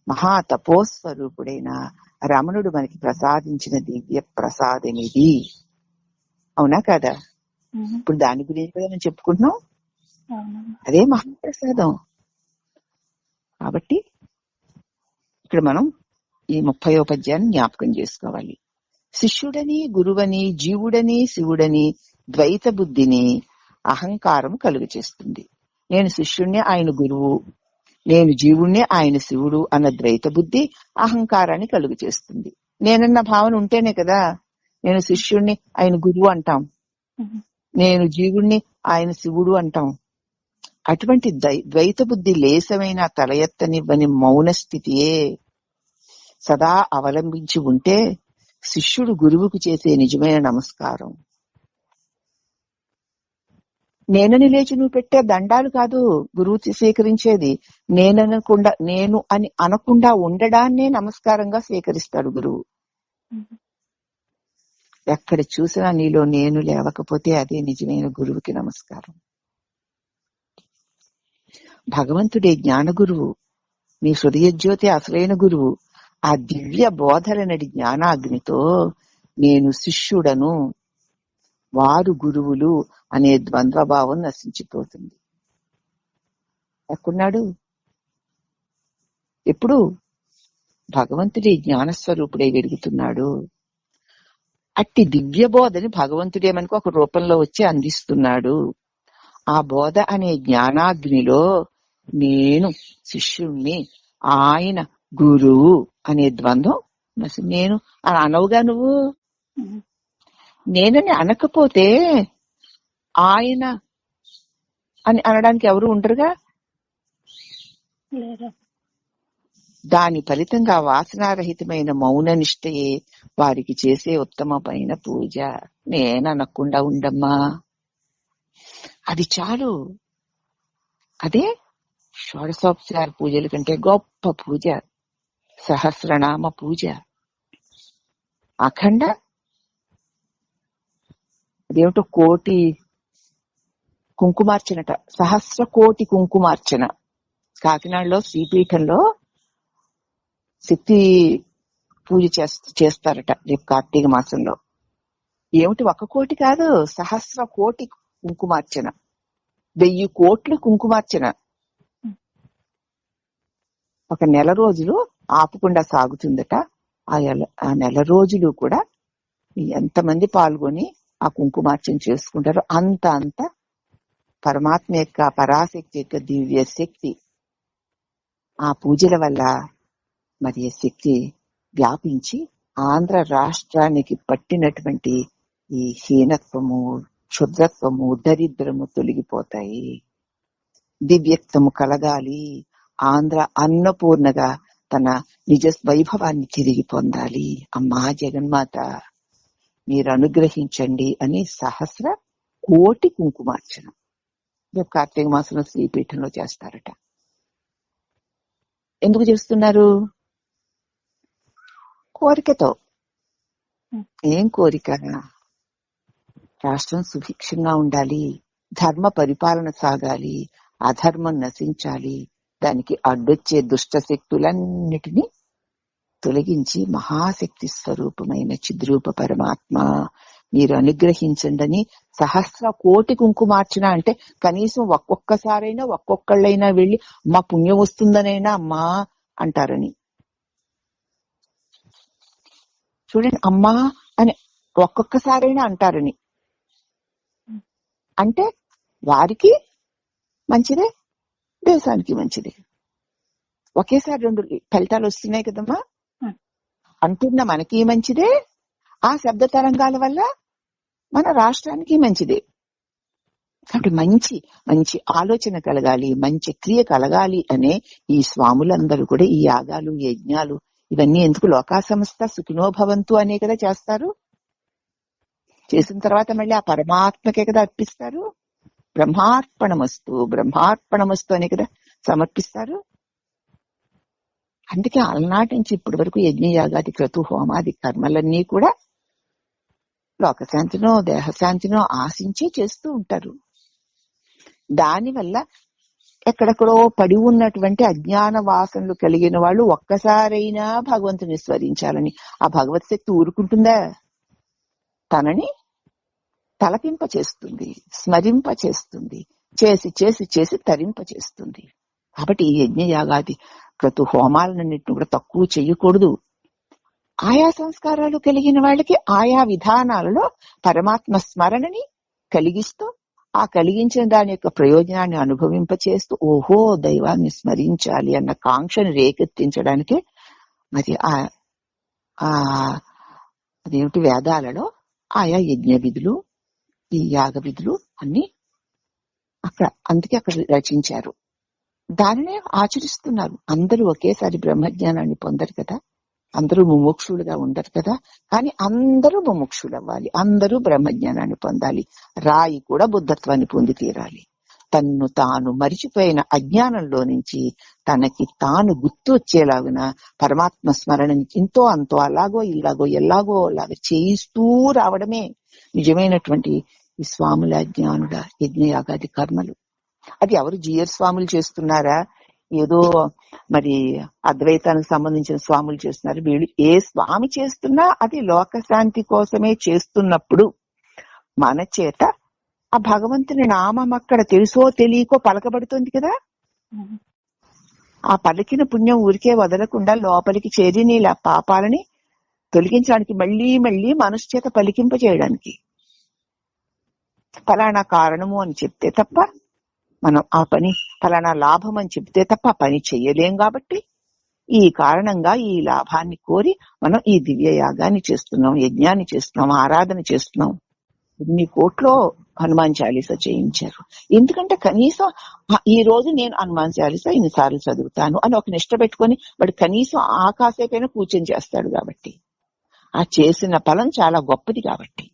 మహాతపోస్వరూపుడైన రమణుడు మనకి ప్రసాదించిన దివ్య ప్రసాదం ఇది. అవునా కదా? ఇప్పుడు దాని గురించి కదా మనం చెప్పుకుంటున్నాం. అదే మహాప్రసాదం. కాబట్టి ఇక్కడ మనం ఈ 30వ పద్యాన్ని జ్ఞాపకం చేసుకోవాలి. శిష్యుడని గురువని జీవుడని శివుడని ద్వైత బుద్ధిని అహంకారం కలుగ చేస్తుంది. నేను శిష్యుణ్ణి, ఆయన గురువు, నేను జీవుణ్ణి, ఆయన శివుడు అన్న ద్వైత బుద్ధి అహంకారాన్ని కలుగ చేస్తుంది. నేనన్న భావన ఉంటేనే కదా నేను శిష్యుణ్ణి, ఆయన గురువు అంటాం, నేను జీవుణ్ణి, ఆయన శివుడు అంటాం. అటువంటి ద్వైత బుద్ధి లేసమైన తల ఎత్తనివ్వని మౌన స్థితియే సదా అవలంబించి ఉంటే శిష్యుడు గురువుకు చేసే నిజమైన నమస్కారం. నేనని లేచి నువ్వు పెట్టే దండాలు కాదు గురువు స్వీకరించేది. నేను అని అనకుండా ఉండడాన్నే నమస్కారంగా స్వీకరిస్తాడు గురువు. ఎక్కడ చూసినా నీలో నేను లేవకపోతే అదే నిజమైన గురువుకి నమస్కారం. భగవంతుడే జ్ఞాన గురువు, నీ హృదయ జ్యోతి అసలైన గురువు. ఆ దివ్య బోధలనడి జ్ఞానాగ్నితో నేను శిష్యుడను, వారు గురువులు అనే ద్వంద్వభావం నశించిపోతుంది. ఎక్కడున్నాడు? ఎప్పుడు? భగవంతుడే జ్ఞానస్వరూపుడై వెలుగుతున్నాడు. అట్టి దివ్య బోధని భగవంతుడే మనకు ఒక రూపంలో వచ్చి అందిస్తున్నాడు. ఆ బోధ అనే జ్ఞానాగ్నిలో నేను శిష్యుణ్ణి, ఆయన గురువు అనే ద్వంద్వం. నేను అని అనవుగా నువ్వు. నేనని అనకపోతే ఆయన అని అనడానికి ఎవరు ఉండరుగా. దాని ఫలితంగా వాసనారహితమైన మౌన నిష్టయే వారికి చేసే ఉత్తమమైన పూజ. నేననకుండా ఉండమ్మా, అది చాలు. అదే షోడశోపచార పూజల కంటే గొప్ప పూజ సహస్రనామ పూజ. అఖండ అదేమిటో కోటి కుంకుమార్చనట, సహస్ర కోటి కుంకుమార్చన. కాకినాడలో శ్రీపీఠంలో శక్తి పూజ చేస్తారట రేపు కార్తీక మాసంలో. ఏమిటి 1 కోటి కాదు, సహస్ర కోటి కుంకుమార్చన, 1000 కోట్ల కుంకుమార్చన. 1 నెల రోజులు ఆపకుండా సాగుతుందట. ఆ నెల రోజులు కూడా ఎంతమంది పాల్గొని ఆ కుంకుమార్చన చేసుకుంటారో అంత పరమాత్మ యొక్క పరాశక్తి యొక్క దివ్య శక్తి ఆ పూజల వల్ల మరి శక్తి వ్యాపించి ఆంధ్ర రాష్ట్రానికి పట్టినటువంటి ఈ హీనత్వము, క్షుద్రత్వము, దరిద్రము తొలగిపోతాయి. దివ్యత్వము కలగాలి. ఆంధ్ర అన్నపూర్ణగా తన నిజ వైభవాన్ని తిరిగి పొందాలి. అమ్మా జగన్మాత మీరు అనుగ్రహించండి అని సహస్ర కోటి కుంకుమార్చన రేపు కార్తీక మాసంలో శ్రీపీఠంలో చేస్తారట. ఎందుకు చేస్తున్నారు? కోరికతో. ఏం కోరిక? రాష్ట్రం సుభిక్షంగా ఉండాలి, ధర్మ పరిపాలన సాగాలి, అధర్మం నశించాలి, దానికి అడ్డొచ్చే దుష్ట శక్తులన్నిటినీ తొలగించి మహాశక్తి స్వరూపమైన చిద్రూప పరమాత్మ మీరు అనుగ్రహించండి. సహస్ర కోటి కుంకుమార్చన అంటే కనీసం ఒక్కొక్కసారైనా ఒక్కొక్కళ్ళైనా వెళ్ళి మా పుణ్యం వస్తుందనైనా అమ్మా అంటారని. చూడండి, అమ్మా అని ఒక్కొక్కసారైనా అంటారని అంటే వారికి మంచిదే, దేశానికి మంచిదే. ఒకేసారి 2 ఫలితాలు వస్తున్నాయి కదమ్మా. అంటున్న మనకి మంచిదే, ఆ శబ్ద తరంగాల వల్ల మన రాష్ట్రానికి మంచిదే. కాబట్టి మంచి మంచి ఆలోచన కలగాలి, మంచి క్రియ కలగాలి అనే ఈ స్వాములందరూ కూడా ఈ యాగాలు, యజ్ఞాలు ఇవన్నీ ఎందుకు? లోకా సంస్థ సుఖినోభవంతు అనే కదా చేస్తారు. చేసిన తర్వాత మళ్ళీ ఆ పరమాత్మకే కదా అర్పిస్తారు. బ్రహ్మార్పణమస్తు బ్రహ్మార్పణమస్తు అనే కదా సమర్పిస్తారు. అందుకే అలనాటి నుంచి ఇప్పటి వరకు యజ్ఞయాగాది క్రతు హోమాది కర్మలన్నీ కూడా లోకశాంతినో దేహశాంతినో ఆశించి చేస్తూ ఉంటారు. దానివల్ల ఎక్కడెక్కడో పడి ఉన్నటువంటి అజ్ఞాన వాసనలు కలిగిన వాళ్ళు ఒక్కసారైనా భగవంతుని స్మరించాలని ఆ భగవత్ శక్తి ఊరుకుంటుందా? తనని తలపింప చేస్తుంది, స్మరింప చేస్తుంది, చేసి చేసి చేసి తరింప చేస్తుంది. కాబట్టి ఈ యజ్ఞయాగాది క్రతు హోమాలన్నింటిని కూడా తక్కువ చెయ్యకూడదు. ఆయా సంస్కారాలు కలిగిన వాళ్ళకి ఆయా విధానాలలో పరమాత్మ స్మరణని కలిగిస్తూ ఆ కలిగించిన దాని యొక్క ప్రయోజనాన్ని అనుభవింపచేస్తూ ఓహో దైవాన్ని స్మరించాలి అన్న కాంక్షను రేకెత్తించడానికి మరి అదేమిటి వేదాలలో ఆయా యజ్ఞ విధులు ఈ యాగ విధులు అన్ని అందుకే అక్కడ రచించారు. దానినే ఆచరిస్తున్నారు. అందరూ ఒకేసారి బ్రహ్మజ్ఞానాన్ని పొందరు కదా, అందరూ ముముక్షులుగా ఉండరు కదా. కానీ అందరూ ముముక్షులు అవ్వాలి, అందరూ బ్రహ్మజ్ఞానాన్ని పొందాలి. రాయి కూడా బుద్ధత్వాన్ని పొంది తీరాలి. తన్ను తాను మరిచిపోయిన అజ్ఞానంలో నుంచి తనకి తాను గుర్తు వచ్చేలాగున పరమాత్మ స్మరణ ఇంతో అంతో అలాగో ఇలాగో ఎలాగో అలాగ చేయిస్తూ రావడమే నిజమైనటువంటి ఈ స్వాముల జ్ఞానుల యజ్ఞయాగాది కర్మలు. అది ఎవరు జీయర్ స్వాములు చేస్తున్నారా, ఏదో మరి అద్వైతానికి సంబంధించిన స్వాములు చేస్తున్నారు. వీళ్ళు ఏ స్వామి చేస్తున్నా అది లోకశాంతి కోసమే చేస్తున్నప్పుడు మన చేత ఆ భగవంతుని నామం అక్కడ తెలుసో తెలియకో పలకబడుతుంది కదా. ఆ పలికిన పుణ్యం ఊరికే వదలకుండా లోపలికి చేరి నీళ్ళ పాపాలని తొలగించడానికి మళ్లీ మళ్లీ మనసు చేత పలికింప చేయడానికి ఫలానా కారణము అని చెప్తే తప్ప మనం ఆ పని ఫలానా లాభం అని చెప్తే తప్ప ఆ పని చెయ్యలేం. కాబట్టి ఈ కారణంగా ఈ లాభాన్ని కోరి మనం ఈ దివ్య యాగాన్ని చేస్తున్నాం, యజ్ఞాన్ని చేస్తున్నాం, ఆరాధన చేస్తున్నాం. ఇన్ని కోట్లో హనుమాన్ చాలీసా చేయించారు. ఎందుకంటే కనీసం ఈ రోజు నేను హనుమాన్ చాలీసా ఇన్నిసార్లు చదువుతాను అని ఒక నిష్ట పెట్టుకొని వాడు కనీసం ఆ కాసేపైనా కూర్చొని చేస్తాడు. కాబట్టి ఆ చేసిన ఫలం చాలా గొప్పది. కాబట్టి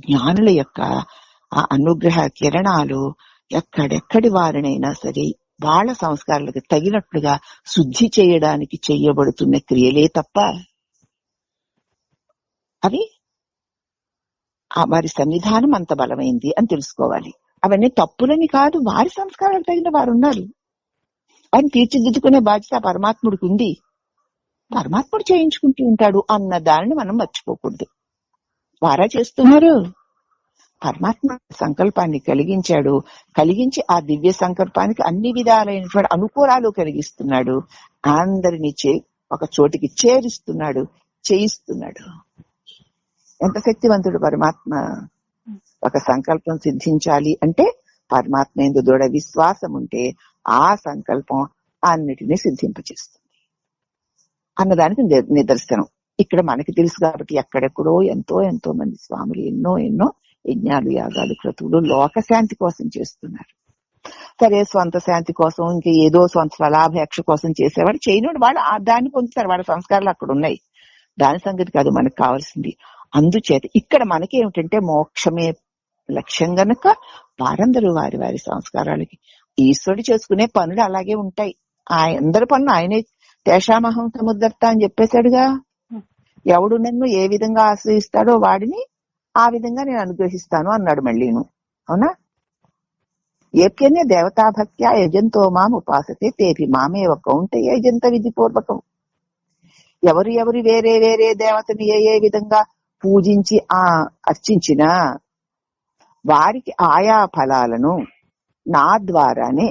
జ్ఞానుల యొక్క ఆ అనుగ్రహ కిరణాలు ఎక్కడెక్కడి వారినైనా సరే వాళ్ళ సంస్కారాలకు తగినట్లుగా శుద్ధి చేయడానికి చేయబడుతున్న క్రియలే తప్ప అవి వారి సన్నిధానం అంత బలమైంది అని తెలుసుకోవాలి. అవన్నీ తప్పులని కాదు, వారి సంస్కారాలు తగిన వారు ఉన్నారు. వారిని తీర్చిదిద్దుకునే బాధ్యత పరమాత్ముడికి ఉంది. పరమాత్ముడు చేయించుకుంటూ ఉంటాడు అన్న దానిని మనం మర్చిపోకూడదు. వారా చేస్తున్నారు, పరమాత్మ సంకల్పాన్ని కలిగించి ఆ దివ్య సంకల్పానికి అన్ని విధాలైనటువంటి అనుకూలాలు కలిగిస్తున్నాడు. అందరినీ ఒక చోటికి చేరుస్తున్నాడు, చేయిస్తున్నాడు. ఎంత శక్తివంతుడు పరమాత్మ. ఒక సంకల్పం సిద్ధించాలి అంటే పరమాత్మ యందు దృఢ విశ్వాసం ఉంటే ఆ సంకల్పం అన్నిటినీ సిద్ధింపచేస్తుంది అన్నదానికి నిదర్శనం ఇక్కడ మనకి తెలుసు. కాబట్టి ఎక్కడెక్కడో ఎంతో ఎంతో మంది స్వాములు ఎన్నో యజ్ఞాలు యాగాలు క్రతువులు లోకశాంతి కోసం చేస్తున్నారు. సరే స్వంత శాంతి కోసం ఇంకా ఏదో స్వంత స్వలాభేక్ష కోసం చేసేవాడు చేయనోడు వాడు దాన్ని పొందుతారు. వాళ్ళ సంస్కారాలు అక్కడ ఉన్నాయి. దాని సంగతి కాదు మనకు కావాల్సింది. అందుచేత ఇక్కడ మనకి ఏమిటంటే మోక్షమే లక్ష్యం గనక వారందరూ వారి వారి సంస్కారాలకి ఈశ్వరుడు చేసుకునే పనులు అలాగే ఉంటాయి. అందరి పనులు ఆయనే తేషామహం సముద్ధర్త అని చెప్పేశాడుగా. ఎవడు నన్ను ఏ విధంగా ఆశ్రయిస్తాడో వాడిని ఆ విధంగా నేను అనుగ్రహిస్తాను అన్నాడు మళ్ళీను. అవునా? ఏప్యన్య దేవతాభక్త్యా యజంతో మాం ఉపాసతే తేపి మామేవ కౌంటయ యజంత విధిపూర్వకం. ఎవరు వేరే వేరే దేవతని ఏ విధంగా పూజించి అర్చించినా వారికి ఆయా ఫలాలను నా ద్వారానే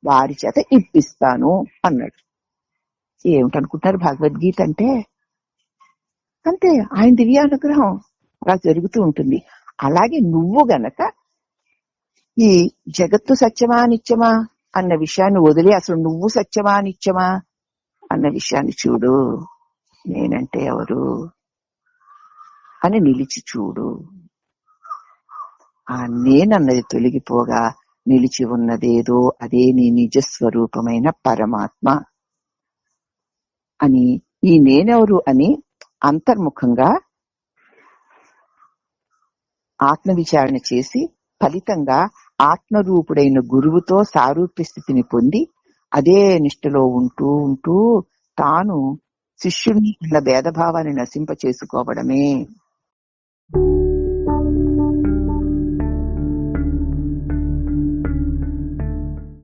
వారి చేత ఇప్పిస్తాను అన్నాడు. ఏమిటనుకుంటారు భగవద్గీత అంటే? అంతే, ఆయన దివ్యానుగ్రహం అలా జరుగుతూ ఉంటుంది. అలాగే నువ్వు గనక ఈ జగత్తు సత్యమా నిత్యమా అన్న విషయాన్ని వదిలి అసలు నువ్వు సత్యమా నిత్యమా అన్న విషయాన్ని చూడు. నేనంటే ఎవరు అని నిలిచి చూడు. ఆ నేనన్నది తొలగిపోగా నిలిచి ఉన్నదేదో అదే నీ నిజస్వరూపమైన పరమాత్మ అని, ఈ నేనెవరు అని అంతర్ముఖంగా ఆత్మవిచారణ చేసి ఫలితంగా ఆత్మరూపుడైన గురువుతో సారూప్య స్థితిని పొంది అదే నిష్ఠలో ఉంటూ ఉంటూ తాను శిష్యుణ్ణి ఇలా భేదభావాన్ని నశింప చేసుకోవడమే.